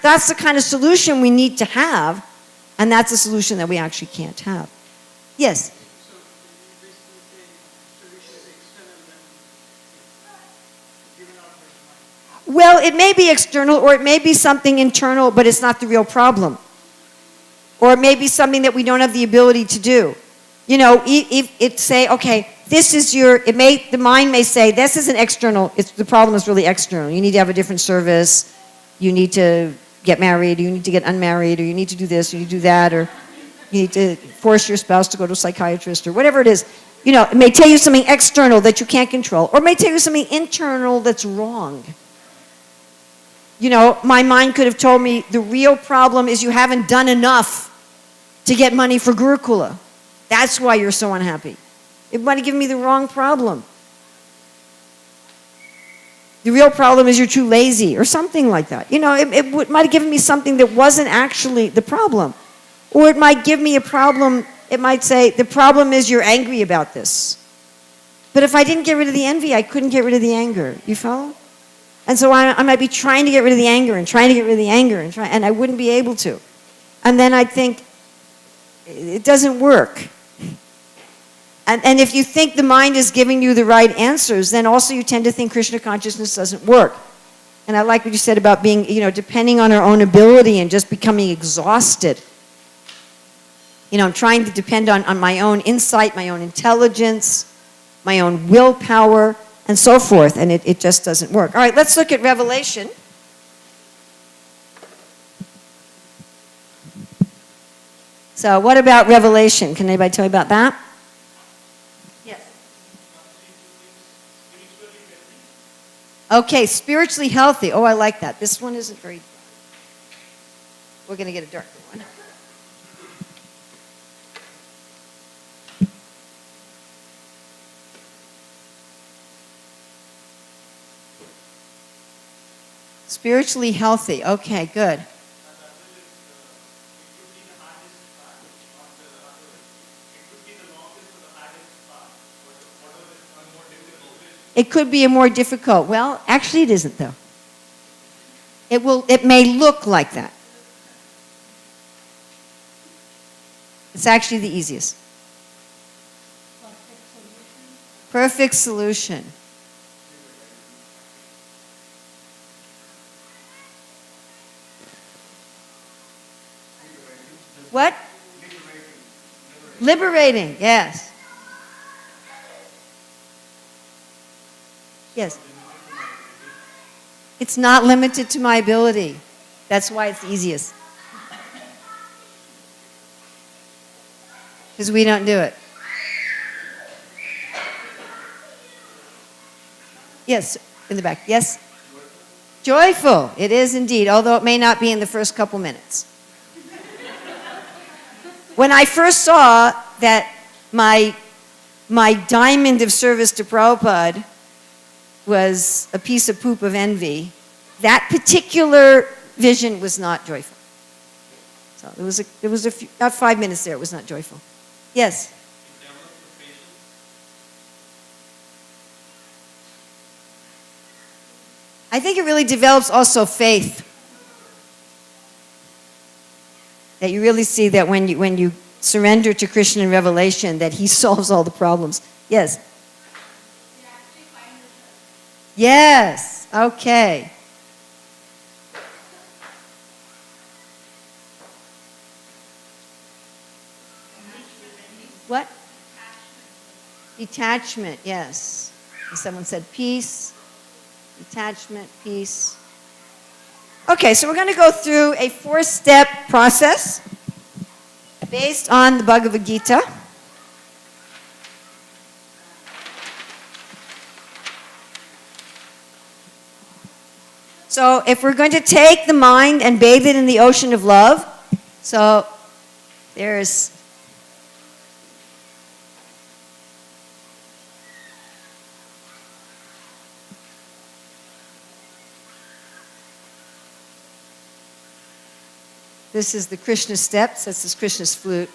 that's the kind of solution we need to have. And that's a solution that we actually can't have. Yes? So you basically say solution is external and given out by the mind. Well, it may be external or it may be something internal, but it's not the real problem. Or it may be something that we don't have the ability to do. If say, okay, the mind may say, this is an external, the problem is really external. You need to have a different service. You need to get married. You need to get unmarried, or you need to do this, or you do that, or you need to force your spouse to go to a psychiatrist, or whatever it is. It may tell you something external that you can't control, or it may tell you something internal that's wrong. My mind could have told me the real problem is you haven't done enough to get money for Gurukula. That's why you're so unhappy. It might have given me the wrong problem. The real problem is you're too lazy, or something like that. It might have given me something that wasn't actually the problem. Or it might give me a problem. It might say, the problem is you're angry about this. But if I didn't get rid of the envy, I couldn't get rid of the anger. You follow? And so I might be trying to get rid of the anger and trying to get rid of the anger and I wouldn't be able to. And then I'd think, it doesn't work. And if you think the mind is giving you the right answers, then also you tend to think Krishna consciousness doesn't work. And I like what you said about being, depending on our own ability and just becoming exhausted. I'm trying to depend on my own insight, my own intelligence, my own willpower, and so forth. And it just doesn't work. All right, let's look at Revelation. So what about Revelation? Can anybody tell me about that? Yes. Okay, spiritually healthy. Oh, I like that. This one isn't very... We're going to get a darker one. Spiritually healthy. Okay, good. It could be a more difficult. Well, actually it isn't though. It may look like that. It's actually the easiest. Perfect solution. What? Liberating, yes. Yes. It's not limited to my ability. That's why it's easiest. Because we don't do it. Yes, in the back. Yes? Joyful. It is indeed, although it may not be in the first couple minutes. When I first saw that my diamond of service to Prabhupada was a piece of poop of envy, that particular vision was not joyful. So there was about 5 minutes there, it was not joyful. Yes? I think it really develops also faith. That you really see that when you surrender to Krishna in Revelation, that he solves all the problems. Yes? Yes, okay. What? Detachment, yes. And someone said peace, detachment, peace. Okay, so we're going to go through a 4-step process based on the Bhagavad Gita. So if we're going to take the mind and bathe it in the ocean of love, so there's this is the Krishna steps. This is Krishna's flute.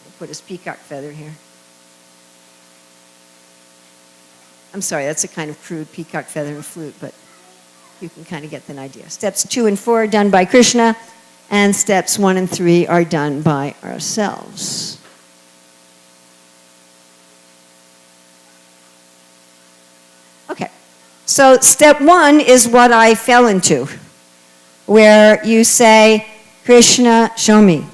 We'll put his peacock feather here. I'm sorry, that's a kind of crude peacock feather and flute, but you can kind of get an idea. Steps 2 and 4 are done by Krishna, and steps 1 and 3 are done by ourselves. Okay. So step 1 is what I fell into, where you say, Krishna, show me.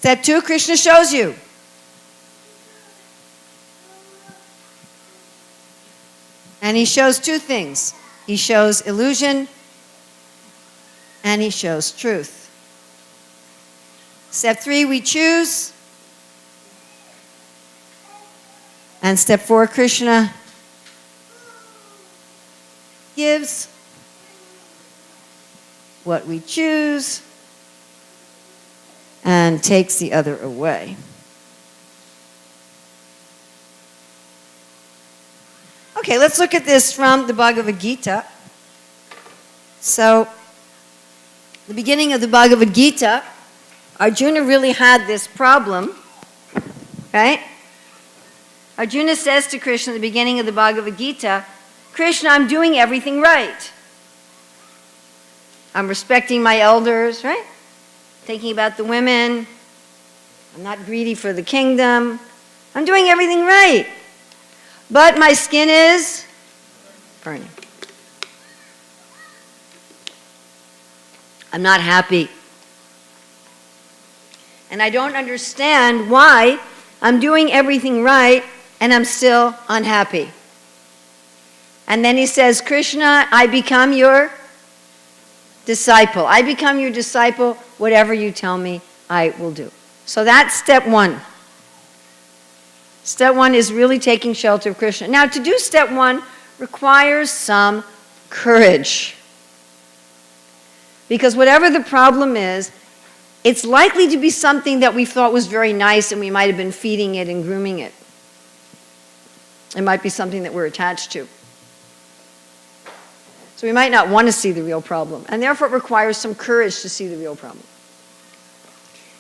Step 2, Krishna shows you. And he shows two things. He shows illusion and he shows truth. Step 3, we choose. And step 4, Krishna gives what we choose and takes the other away. Okay, let's look at this from the Bhagavad Gita. So, the beginning of the Bhagavad Gita, Arjuna really had this problem, right? Arjuna says to Krishna at the beginning of the Bhagavad Gita, Krishna, I'm doing everything right. I'm respecting my elders, right? Thinking about the women. I'm not greedy for the kingdom. I'm doing everything right. But my skin is burning. I'm not happy. And I don't understand why I'm doing everything right and I'm still unhappy. And then he says, Krishna, I become your disciple. I become your disciple. Whatever you tell me, I will do. So that's step 1. Step 1 is really taking shelter of Krishna. Now, to do step 1 requires some courage. Because whatever the problem is, it's likely to be something that we thought was very nice and we might have been feeding it and grooming it. It might be something that we're attached to. So we might not want to see the real problem. And therefore it requires some courage to see the real problem.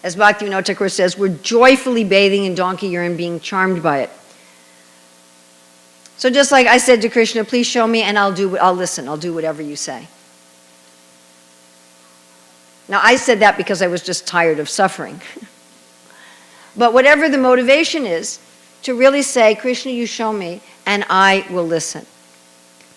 As Bhaktivinoda Thakur says, we're joyfully bathing in donkey urine, being charmed by it. So just like I said to Krishna, please show me and I'll listen. I'll do whatever you say. Now I said that because I was just tired of suffering. But whatever the motivation is, to really say, Krishna, you show me and I will listen.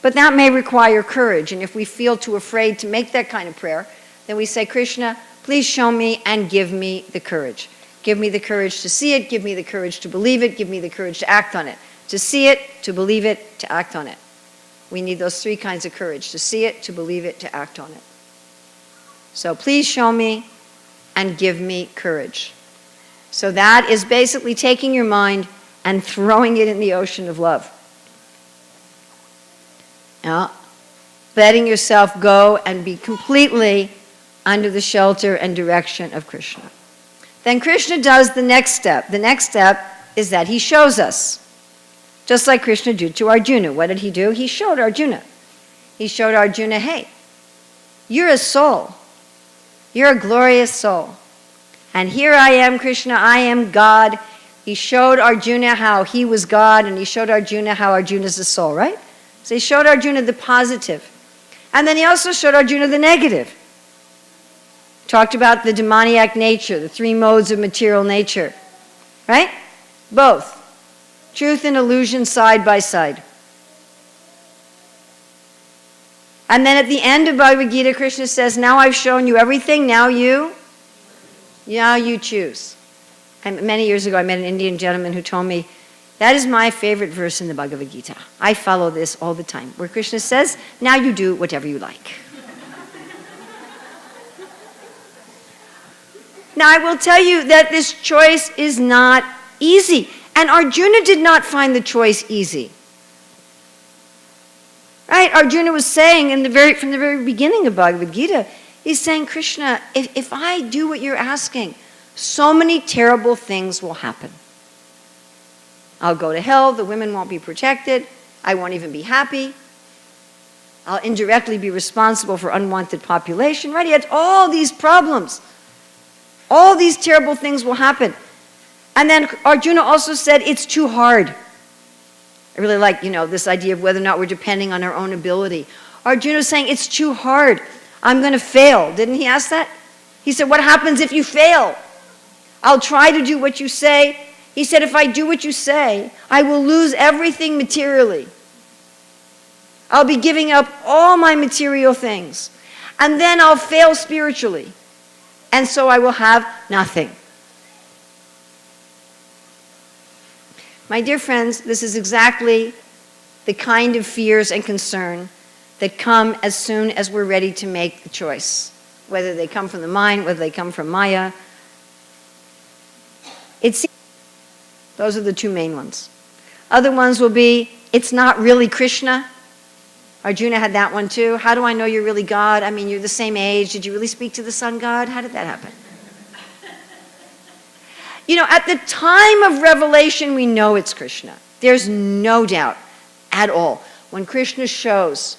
But that may require courage. And if we feel too afraid to make that kind of prayer, then we say, Krishna, please show me and give me the courage. Give me the courage to see it. Give me the courage to believe it. Give me the courage to act on it. To see it, to believe it, to act on it. We need those 3 kinds of courage. To see it, to believe it, to act on it. So please show me and give me courage. So that is basically taking your mind and throwing it in the ocean of love. Now, letting yourself go and be completely under the shelter and direction of Krishna. Then Krishna does the next step. The next step is that he shows us. Just like Krishna did to Arjuna. What did he do? He showed Arjuna. He showed Arjuna, hey, you're a soul. You're a glorious soul. And here I am, Krishna, I am God. He showed Arjuna how he was God, and he showed Arjuna how Arjuna is a soul, right? So he showed Arjuna the positive. And then he also showed Arjuna the negative. Talked about the demoniac nature, the 3 modes of material nature, right? Both. Truth and illusion side by side. And then at the end of Bhagavad Gita, Krishna says, now I've shown you everything, now you choose. And many years ago I met an Indian gentleman who told me, that is my favorite verse in the Bhagavad Gita. I follow this all the time, where Krishna says, now you do whatever you like. Now I will tell you that this choice is not easy. And Arjuna did not find the choice easy. Right? Arjuna was saying from the very beginning of Bhagavad Gita, he's saying, Krishna, if I do what you're asking, so many terrible things will happen. I'll go to hell, the women won't be protected, I won't even be happy. I'll indirectly be responsible for unwanted population, right? He had all these problems. All these terrible things will happen. And then Arjuna also said, it's too hard. I really like, this idea of whether or not we're depending on our own ability. Arjuna is saying, it's too hard. I'm going to fail. Didn't he ask that? He said, what happens if you fail? I'll try to do what you say. He said, if I do what you say, I will lose everything materially. I'll be giving up all my material things. And then I'll fail spiritually. And so I will have nothing. My dear friends, this is exactly the kind of fears and concern that come as soon as we're ready to make the choice, whether they come from the mind, whether they come from Maya. Those are the two main ones. Other ones will be, it's not really Krishna. Arjuna had that one too. How do I know you're really God? I mean, you're the same age. Did you really speak to the sun god? How did that happen? You know, at the time of revelation, we know it's Krishna. There's no doubt at all. When Krishna shows,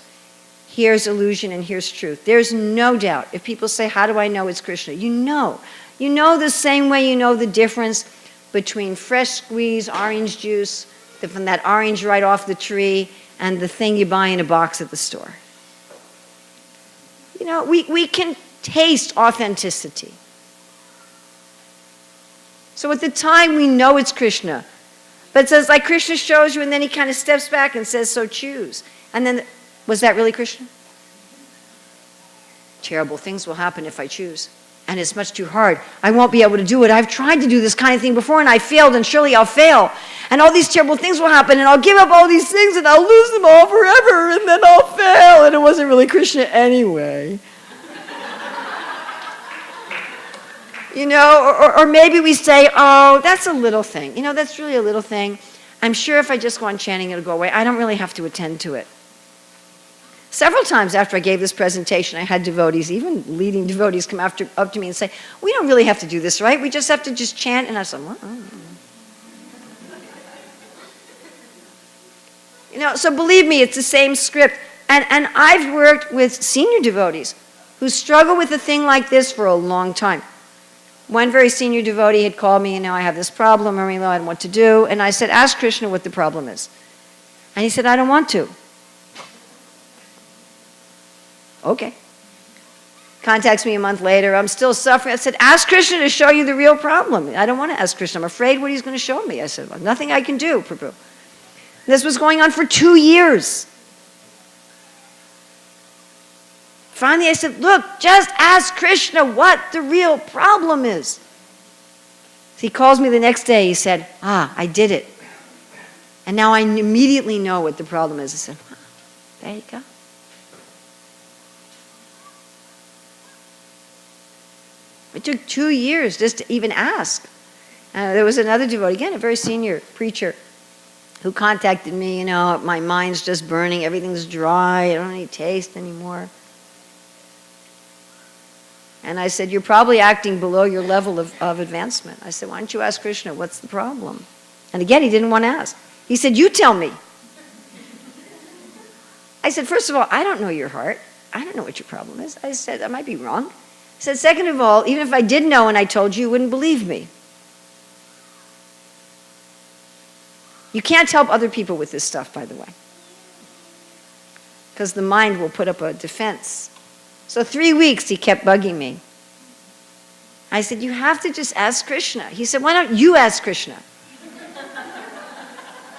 here's illusion and here's truth, there's no doubt. If people say, how do I know it's Krishna? You know. You know the same way you know the difference between fresh squeezed orange juice from that orange right off the tree and the thing you buy in a box at the store. You know, we can taste authenticity. So at the time, we know it's Krishna. But it says, like Krishna shows you, and then he kind of steps back and says, so choose. And then, was that really Krishna? Terrible things will happen if I choose. And it's much too hard. I won't be able to do it. I've tried to do this kind of thing before, and I failed, and surely I'll fail. And all these terrible things will happen, and I'll give up all these things, and I'll lose them all forever, and then I'll fail. And it wasn't really Krishna anyway. You know, or maybe we say, oh, that's a little thing. You know, that's really a little thing. I'm sure if I just go on chanting, it'll go away. I don't really have to attend to it. Several times after I gave this presentation, I had devotees, even leading devotees, come up to me and say, we don't really have to do this, right? We just have to just chant. And I said, well, you know, so believe me, it's the same script. And I've worked with senior devotees who struggle with a thing like this for a long time. One very senior devotee had called me, and now I have this problem, Urmila, I don't know what to do. And I said, ask Krishna what the problem is. And he said, I don't want to. Okay. Contacts me a month later, I'm still suffering. I said, ask Krishna to show you the real problem. I don't want to ask Krishna. I'm afraid what he's going to show me. I said, well, nothing I can do, Prabhu. This was going on for 2 years. Finally, I said, look, just ask Krishna what the real problem is. So he calls me the next day. He said, I did it. And now I immediately know what the problem is. I said, wow, there you go. It took 2 years just to even ask. There was another devotee, again, a very senior preacher, who contacted me, you know, my mind's just burning, everything's dry, I don't have any taste anymore. And I said, you're probably acting below your level of advancement. I said, why don't you ask Krishna, what's the problem? And again, he didn't want to ask. He said, you tell me. I said, first of all, I don't know your heart. I don't know what your problem is. I said, I might be wrong. I said, second of all, even if I did know and I told you, you wouldn't believe me. You can't help other people with this stuff, by the way, because the mind will put up a defense. So 3 weeks he kept bugging me. I said, you have to just ask Krishna. He said, why don't you ask Krishna?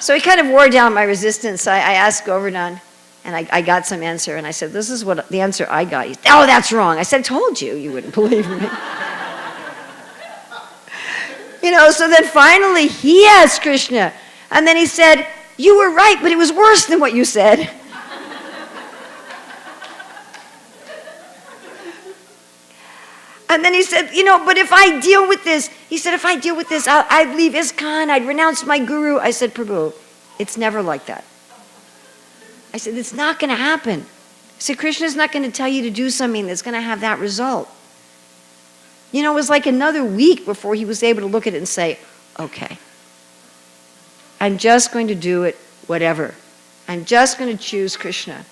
So he kind of wore down my resistance. I asked Govardhan, and I got some answer. And I said, this is what the answer I got. He said, oh, that's wrong. I said, I told you, you wouldn't believe me. You know, so then finally he asked Krishna. And then he said, you were right, but it was worse than what you said. And then he said, you know, but if I deal with this, he said, if I deal with this, I'd leave ISKCON, I'd renounce my guru. I said, Prabhu, it's never like that. I said, it's not going to happen. I said, Krishna's not going to tell you to do something that's going to have that result. You know, it was like another week before he was able to look at it and say, okay, I'm just going to do it, whatever. I'm just going to choose Krishna.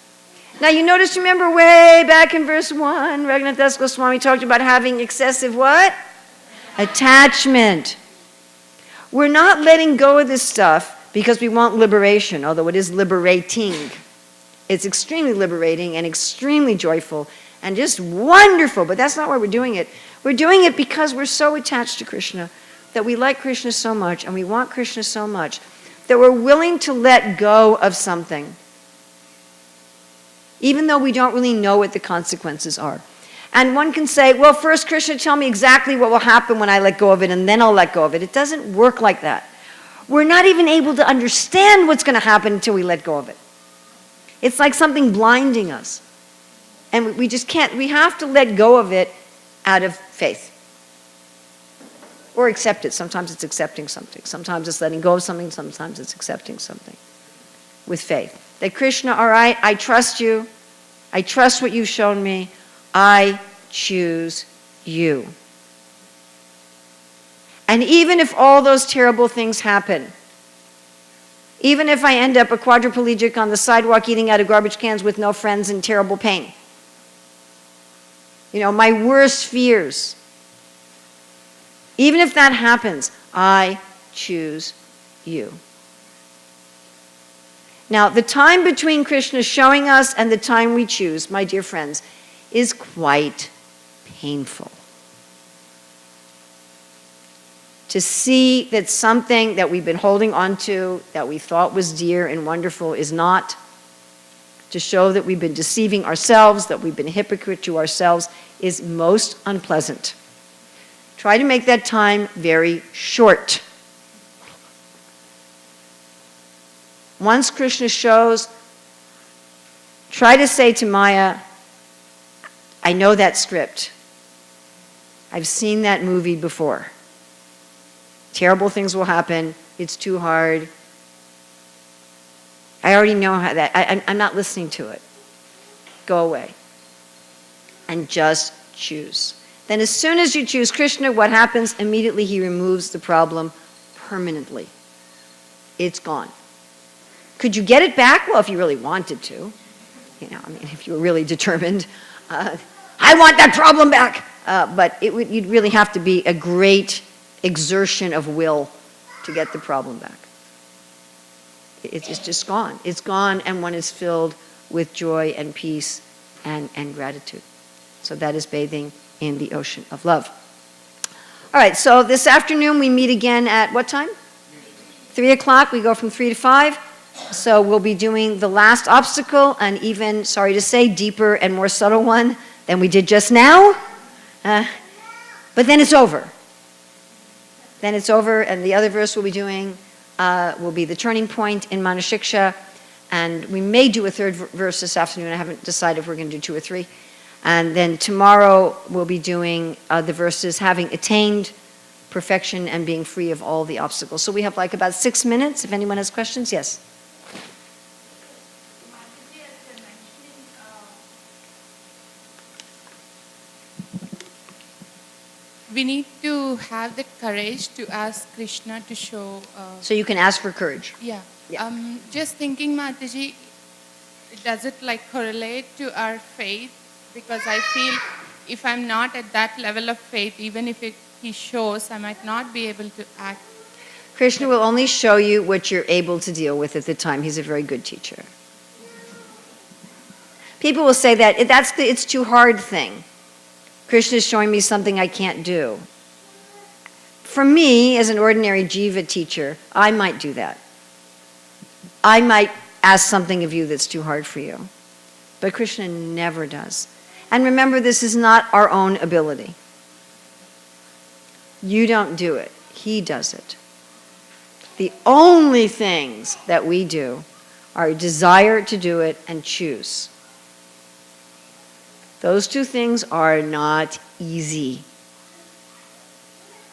Now you notice, remember way back in verse 1, Raghunath Das Goswami talked about having excessive what? Attachment. We're not letting go of this stuff because we want liberation, although it is liberating. It's extremely liberating and extremely joyful and just wonderful, but that's not why we're doing it. We're doing it because we're so attached to Krishna, that we like Krishna so much and we want Krishna so much, that we're willing to let go of something, even though we don't really know what the consequences are. And one can say, well, first, Krishna, tell me exactly what will happen when I let go of it, and then I'll let go of it. It doesn't work like that. We're not even able to understand what's going to happen until we let go of it. It's like something blinding us. And we just can't, we have to let go of it out of faith. Or accept it. Sometimes it's accepting something. Sometimes it's letting go of something. Sometimes it's accepting something. With faith. That Krishna, all right, I trust you. I trust what you've shown me. I choose you. And even if all those terrible things happen, even if I end up a quadriplegic on the sidewalk eating out of garbage cans with no friends and terrible pain, my worst fears, even if that happens, I choose you. Now, the time between Krishna showing us and the time we choose, my dear friends, is quite painful. To see that something that we've been holding on to, that we thought was dear and wonderful, is not. To show that we've been deceiving ourselves, that we've been a hypocrite to ourselves, is most unpleasant. Try to make that time very short. Once Krishna shows, try to say to Maya, I know that script. I've seen that movie before. Terrible things will happen. It's too hard. I already know how that, I'm not listening to it. Go away. And just choose. Then as soon as you choose Krishna, what happens? Immediately he removes the problem permanently. It's gone. Could you get it back? Well, if you really wanted to. If you were really determined. I want that problem back. But you'd really have to be a great exertion of will to get the problem back. It's just gone. It's gone, and one is filled with joy and peace and gratitude. So that is bathing in the ocean of love. All right, so this afternoon we meet again at what time? 3 o'clock. We go from 3 to 5. So we'll be doing the last obstacle, and even, sorry to say, deeper and more subtle one than we did just now. But then it's over. Then it's over, and the other verse we'll be doing will be the turning point in Manah Siksa. And we may do a third verse this afternoon. I haven't decided if we're going to do 2 or 3. And then tomorrow we'll be doing the verses having attained perfection and being free of all the obstacles. So we have like about 6 minutes. If anyone has questions, yes. We need to have the courage to ask Krishna to show. So you can ask for courage. Yeah. Yeah. Just thinking, Mataji, does it correlate to our faith? Because I feel if I'm not at that level of faith, even if he shows, I might not be able to act. Krishna will only show you what you're able to deal with at the time. He's a very good teacher. People will say that it's too hard thing. Krishna is showing me something I can't do. For me, as an ordinary jiva teacher, I might do that. I might ask something of you that's too hard for you. But Krishna never does. And remember, this is not our own ability. You don't do it. He does it. The only things that we do are desire to do it and choose. Those two things are not easy.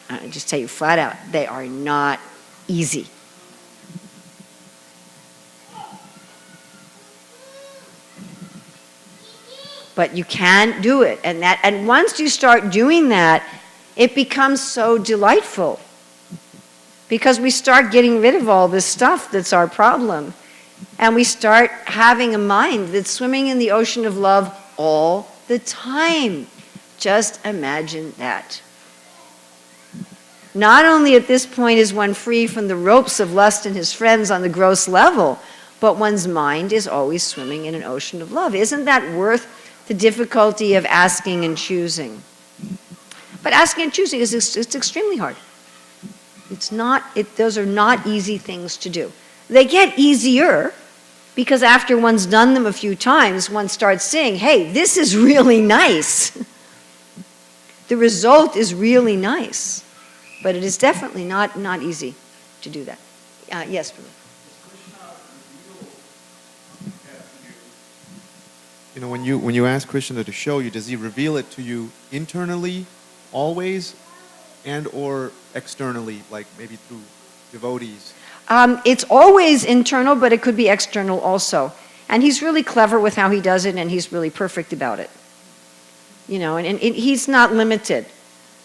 I just tell you flat out, they are not easy. But you can do it, and once you start doing that, it becomes so delightful. Because we start getting rid of all this stuff that's our problem. And we start having a mind that's swimming in the ocean of love all the time. Just imagine that. Not only at this point is one free from the ropes of lust and his friends on the gross level, but one's mind is always swimming in an ocean of love. Isn't that worth the difficulty of asking and choosing? But asking and choosing it's extremely hard. Those are not easy things to do. They get easier because after one's done them a few times, one starts saying, hey, this is really nice. The result is really nice. But it is definitely not easy to do that. Yes, Prabhu. You know, when you ask Krishna to show you, does he reveal it to you internally, always, and or externally, like maybe through devotees? It's always internal, but it could be external also. And he's really clever with how he does it, and he's really perfect about it. You know, and he's not limited.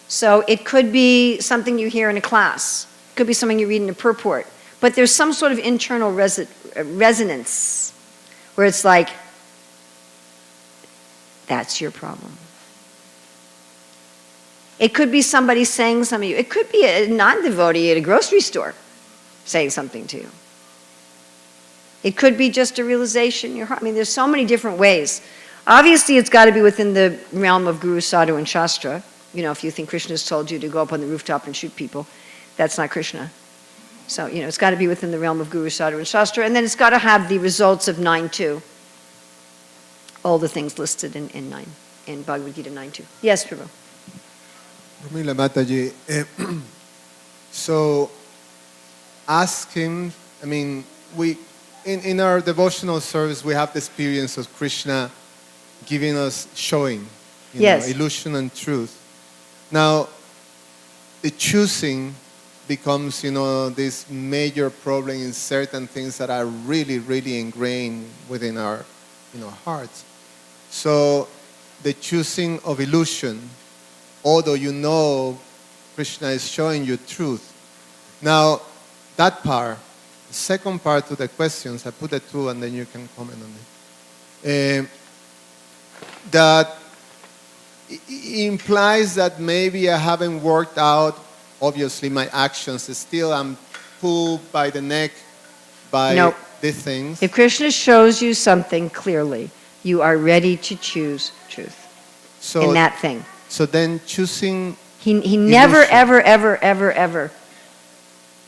So it could be something you hear in a class. It could be something you read in a purport. But there's some sort of internal resonance where it's like, that's your problem. It could be somebody saying something to you. It could be a non-devotee at a grocery store saying something to you. It could be just a realization in your heart. I mean, there's so many different ways. Obviously, it's got to be within the realm of Guru, Sadhu, and Shastra. You know, if you think Krishna has told you to go up on the rooftop and shoot people, that's not Krishna. So, you know, it's got to be within the realm of Guru, Sadhu, and Shastra. And then it's got to have the results of 9.2. All the things listed in Bhagavad Gita 9.2. Yes, Prabhu. Urmila Mataji, so ask him, I mean, in our devotional service, we have the experience of Krishna giving us, showing, Yes. illusion and truth. Now, the choosing becomes, this major problem in certain things that are really, really ingrained within our, hearts. So, the choosing of illusion, although Krishna is showing you truth. Now, that part, the second part to the questions, I put the two and then you can comment on it. That implies that maybe I haven't worked out, obviously, my actions. Still, I'm pulled by the neck by Nope. these things. If Krishna shows you something clearly, you are ready to choose truth in that thing. So then choosing... He never, illusion. ever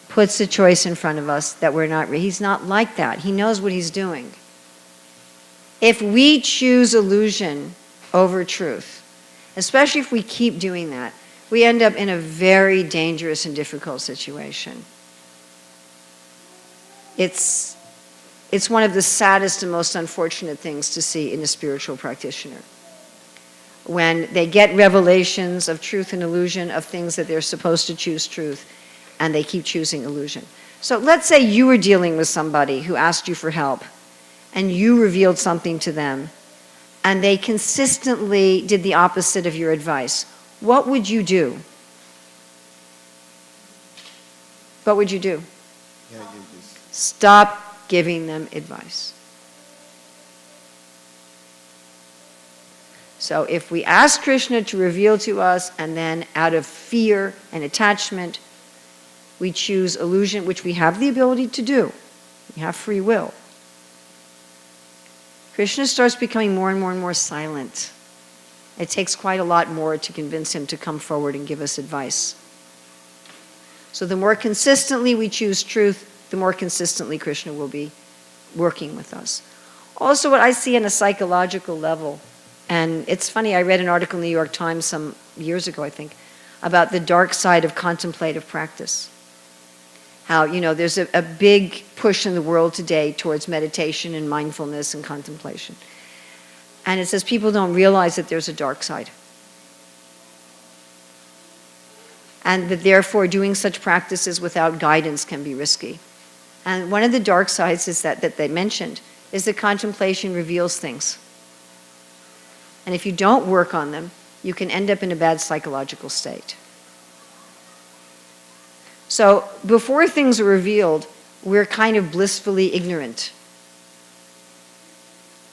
puts a choice in front of us that we're not... He's not like that. He knows what he's doing. If we choose illusion over truth, especially if we keep doing that, we end up in a very dangerous and difficult situation. It's one of the saddest and most unfortunate things to see in a spiritual practitioner. When they get revelations of truth and illusion, of things that they're supposed to choose truth, and they keep choosing illusion. So let's say you were dealing with somebody who asked you for help, and you revealed something to them, and they consistently did the opposite of your advice. What would you do? What would you do? Yeah, you just... Stop giving them advice. So if we ask Krishna to reveal to us, and then out of fear and attachment, we choose illusion, which we have the ability to do. We have free will. Krishna starts becoming more and more and more silent. It takes quite a lot more to convince him to come forward and give us advice. So the more consistently we choose truth, the more consistently Krishna will be working with us. Also, what I see on a psychological level, and it's funny, I read an article in the New York Times some years ago, I think, about the dark side of contemplative practice. How, there's a big push in the world today towards meditation and mindfulness and contemplation. And it says people don't realize that there's a dark side. And that therefore doing such practices without guidance can be risky. And one of the dark sides is that they mentioned is that contemplation reveals things. And if you don't work on them, you can end up in a bad psychological state. So before things are revealed, we're kind of blissfully ignorant.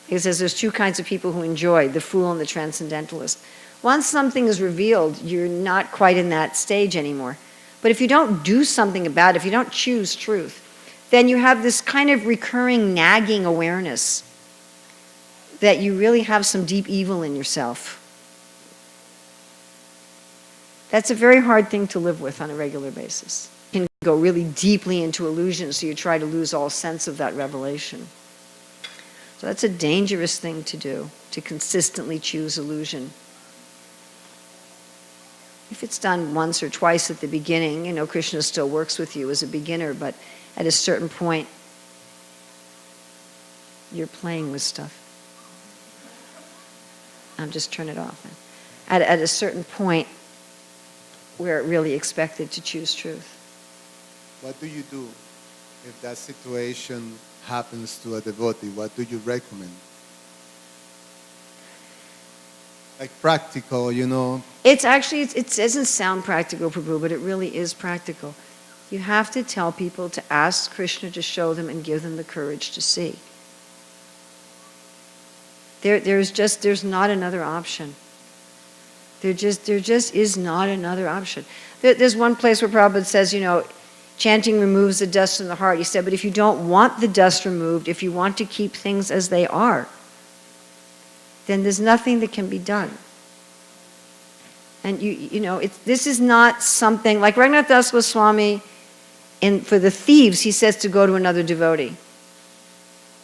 It says there's two kinds of people who enjoy, the fool and the transcendentalist. Once something is revealed, you're not quite in that stage anymore. But if you don't do something about it, if you don't choose truth, then you have this kind of recurring nagging awareness that you really have some deep evil in yourself. That's a very hard thing to live with on a regular basis. You can go really deeply into illusion, so you try to lose all sense of that revelation. So that's a dangerous thing to do, to consistently choose illusion. If it's done once or twice at the beginning, Krishna still works with you as a beginner, but at a certain point, you're playing with stuff. Just turn it off. At a certain point, we're really expected to choose truth. What do you do if that situation happens to a devotee? What do you recommend? Like practical, It's actually, it doesn't sound practical, Prabhu, but it really is practical. You have to tell people to ask Krishna to show them and give them the courage to see. There's not another option. There just is not another option. There's one place where Prabhupada says, chanting removes the dust from the heart. He said, but if you don't want the dust removed, if you want to keep things as they are, then there's nothing that can be done. And this is not something, like Raghunath Das Goswami, for the thieves, he says to go to another devotee.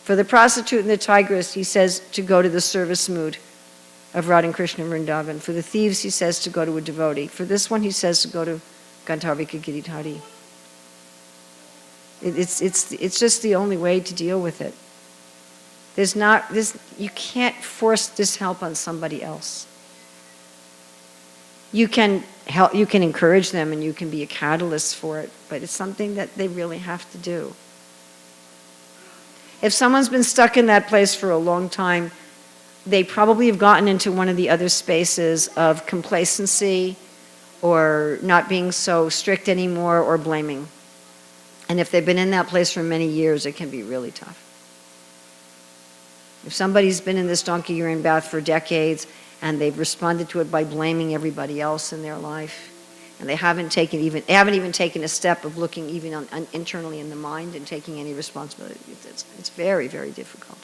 For the prostitute and the tigress, he says to go to the service mood of Radha and Krishna Vrindavan. For the thieves, he says to go to a devotee. For this one, he says to go to Gandharvika Giridhari. It's just the only way to deal with it. You can't force this help on somebody else. You can help, you can encourage them, and you can be a catalyst for it, but it's something that they really have to do. If someone's been stuck in that place for a long time, they probably have gotten into one of the other spaces of complacency or not being so strict anymore or blaming. And if they've been in that place for many years, it can be really tough. If somebody's been in this donkey urine bath for decades and they've responded to it by blaming everybody else in their life, and they haven't even taken a step of looking even internally in the mind and taking any responsibility, it's very, very difficult.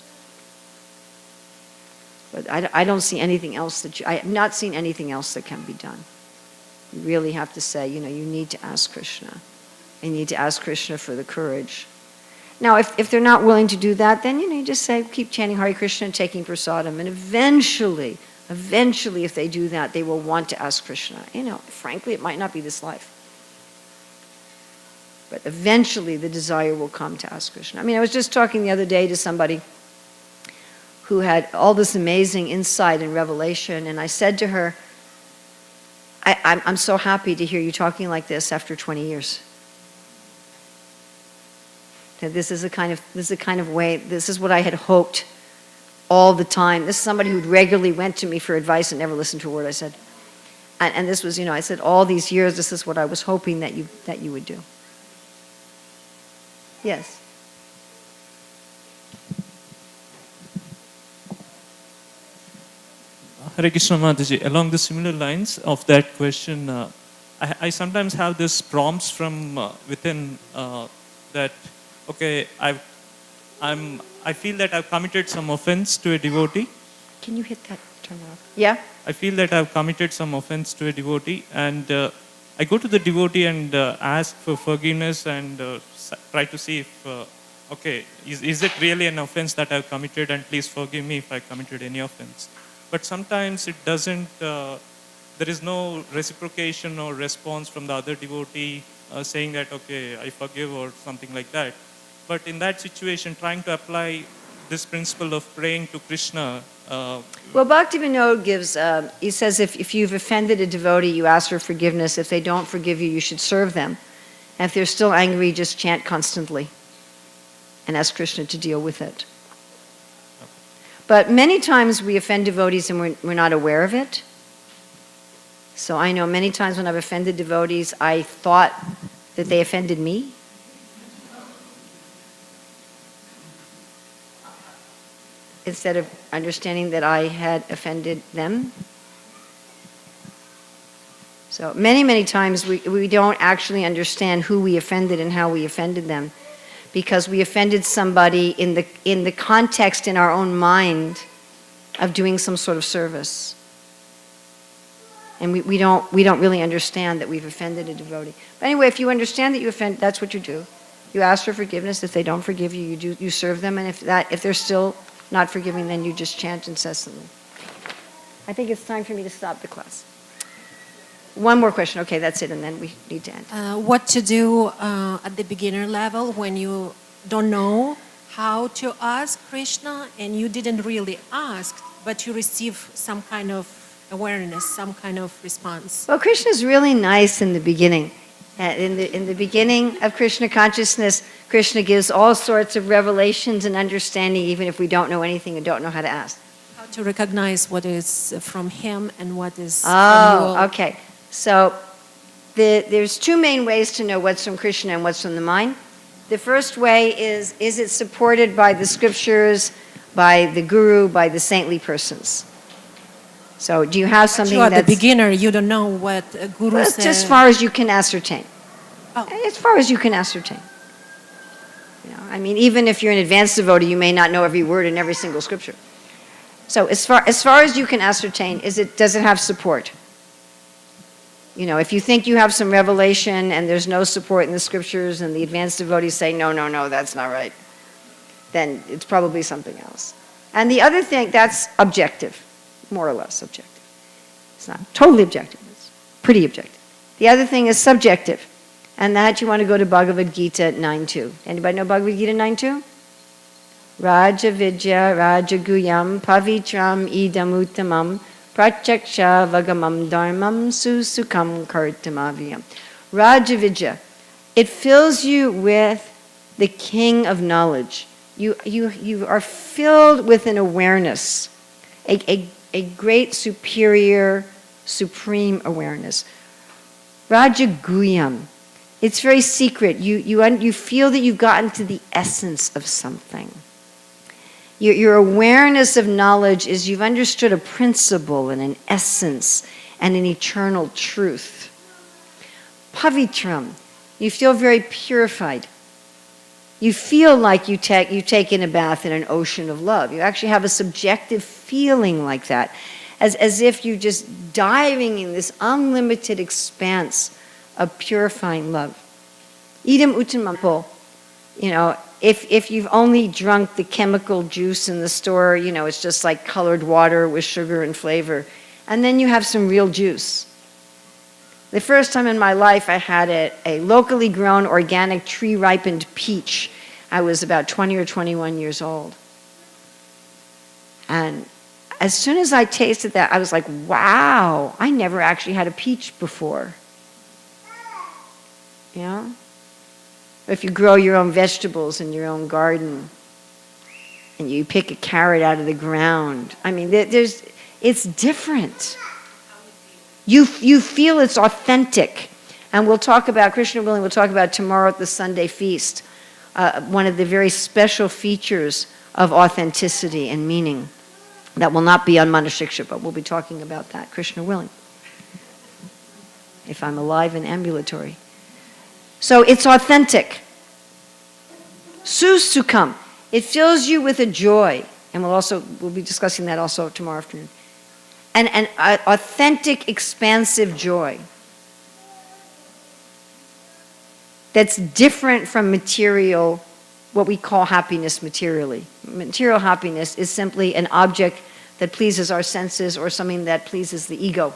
But I don't see anything else I have not seen anything else that can be done. You really have to say, you need to ask Krishna. You need to ask Krishna for the courage. Now, if they're not willing to do that, then, you just say, keep chanting Hare Krishna and taking prasadam. And eventually, if they do that, they will want to ask Krishna. Frankly, it might not be this life. But eventually, the desire will come to ask Krishna. I was just talking the other day to somebody who had all this amazing insight and revelation, and I said to her, I'm so happy to hear you talking like this after 20 years. That this is the kind of way, this is what I had hoped all the time. This is somebody who regularly went to me for advice and never listened to a word I said. And this was, I said, all these years, this is what I was hoping that you would do. Yes. Hare Krishna Mataji, along the similar lines of that question, I sometimes have this prompts from within that, okay, I feel that I've committed some offense to a devotee. Can you hit that, turn it off? Yeah? I feel that I've committed some offense to a devotee, and I go to the devotee and ask for forgiveness and try to see if, okay, is it really an offense that I've committed, and please forgive me if I committed any offense. But sometimes it doesn't, there is no reciprocation or response from the other devotee saying that, okay, I forgive or something like that. But in that situation, trying to apply this principle of praying to Krishna. Well, Bhaktivinoda gives, he says if you've offended a devotee, you ask for forgiveness. If they don't forgive you, you should serve them. And if they're still angry, just chant constantly and ask Krishna to deal with it. But many times we offend devotees and we're not aware of it. So I know many times when I've offended devotees, I thought that they offended me. Instead of understanding that I had offended them. So many times we don't actually understand who we offended and how we offended them, because we offended somebody in the context in our own mind of doing some sort of service. And we don't really understand that we've offended a devotee. But anyway, if you understand that you offend, that's what you do. You ask for forgiveness. If they don't forgive you, you serve them. And if they're still not forgiving, then you just chant incessantly. I think it's time for me to stop the class. One more question. Okay, that's it, and then we need to end. What to do at the beginner level when you don't know how to ask Krishna and you didn't really ask, but you receive some kind of awareness, some kind of response? Well, Krishna's really nice in the beginning. In the beginning of Krishna consciousness, Krishna gives all sorts of revelations and understanding, even if we don't know anything and don't know how to ask. How to recognize what is from him and what is from Oh, you? okay. So there's two main ways to know what's from Krishna and what's from the mind. The first way is it supported by the scriptures, by the guru, by the saintly persons? So do you have something You are the that's... beginner, you don't know what a guru Well, says. as far as you can ascertain. Oh. As far as you can ascertain. You know, I mean, even if you're an advanced devotee, you may not know every word in every single scripture. So as far as you can ascertain, does it have support? You know, if you think you have some revelation and there's no support in the scriptures and the advanced devotees say, no, that's not right, then it's probably something else. And the other thing, that's objective, more or less objective. It's not totally objective, it's pretty objective. The other thing is subjective, and that you want to go to Bhagavad Gita 9.2. Anybody know Bhagavad Gita 9.2? Raja Vidya Raja Guyam Pavitram Idam Uttamam Prachaksha Vagamam Dharmam Susukam Kartamaviyam. Raja Vidya. It fills you with the king of knowledge. You are filled with an awareness, a great superior, supreme awareness. Raja Guyam. It's very secret. You feel that you've gotten to the essence of something. Your awareness of knowledge is you've understood a principle and an essence and an eternal truth. Pavitram, you feel very purified. You feel like you've taken a bath in an ocean of love. You actually have a subjective feeling like that, as if you're just diving in this unlimited expanse of purifying love. Idam uttamam, you know, if you've only drunk the chemical juice in the store, you know, it's just like colored water with sugar and flavor. And then you have some real juice. The first time in my life I had a locally grown organic tree-ripened peach. I was about 20 or 21 years old. And as soon as I tasted that, I was like, wow, I never actually had a peach before. You know? If you grow your own vegetables in your own garden and you pick a carrot out of the ground, I mean, it's different. You feel it's authentic. And we'll talk about, Krishna willing, we'll talk about tomorrow at the Sunday feast, one of the very special features of authenticity and meaning that will not be on Manah Siksa, but we'll be talking about that, Krishna willing, if I'm alive and ambulatory. So it's authentic. Susukam. It fills you with a joy. And we'll be discussing that also tomorrow afternoon. An authentic, expansive joy. That's different from material, what we call happiness materially. Material happiness is simply an object that pleases our senses or something that pleases the ego.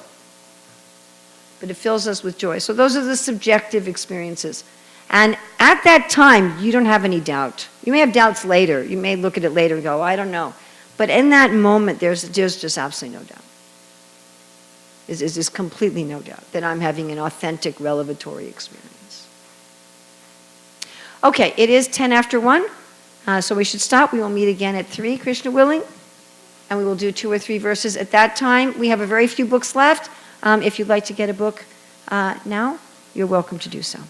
But it fills us with joy. So those are the subjective experiences. And at that time, you don't have any doubt. You may have doubts later. You may look at it later and go, I don't know. But in that moment, there's just absolutely no doubt. There's completely no doubt that I'm having an authentic revelatory experience. Okay, it is 10 after 1, so we should stop. We will meet again at 3, Krishna willing, and we will do 2 or 3 verses. At that time, we have a very few books left. If you'd like to get a book now, you're welcome to do so.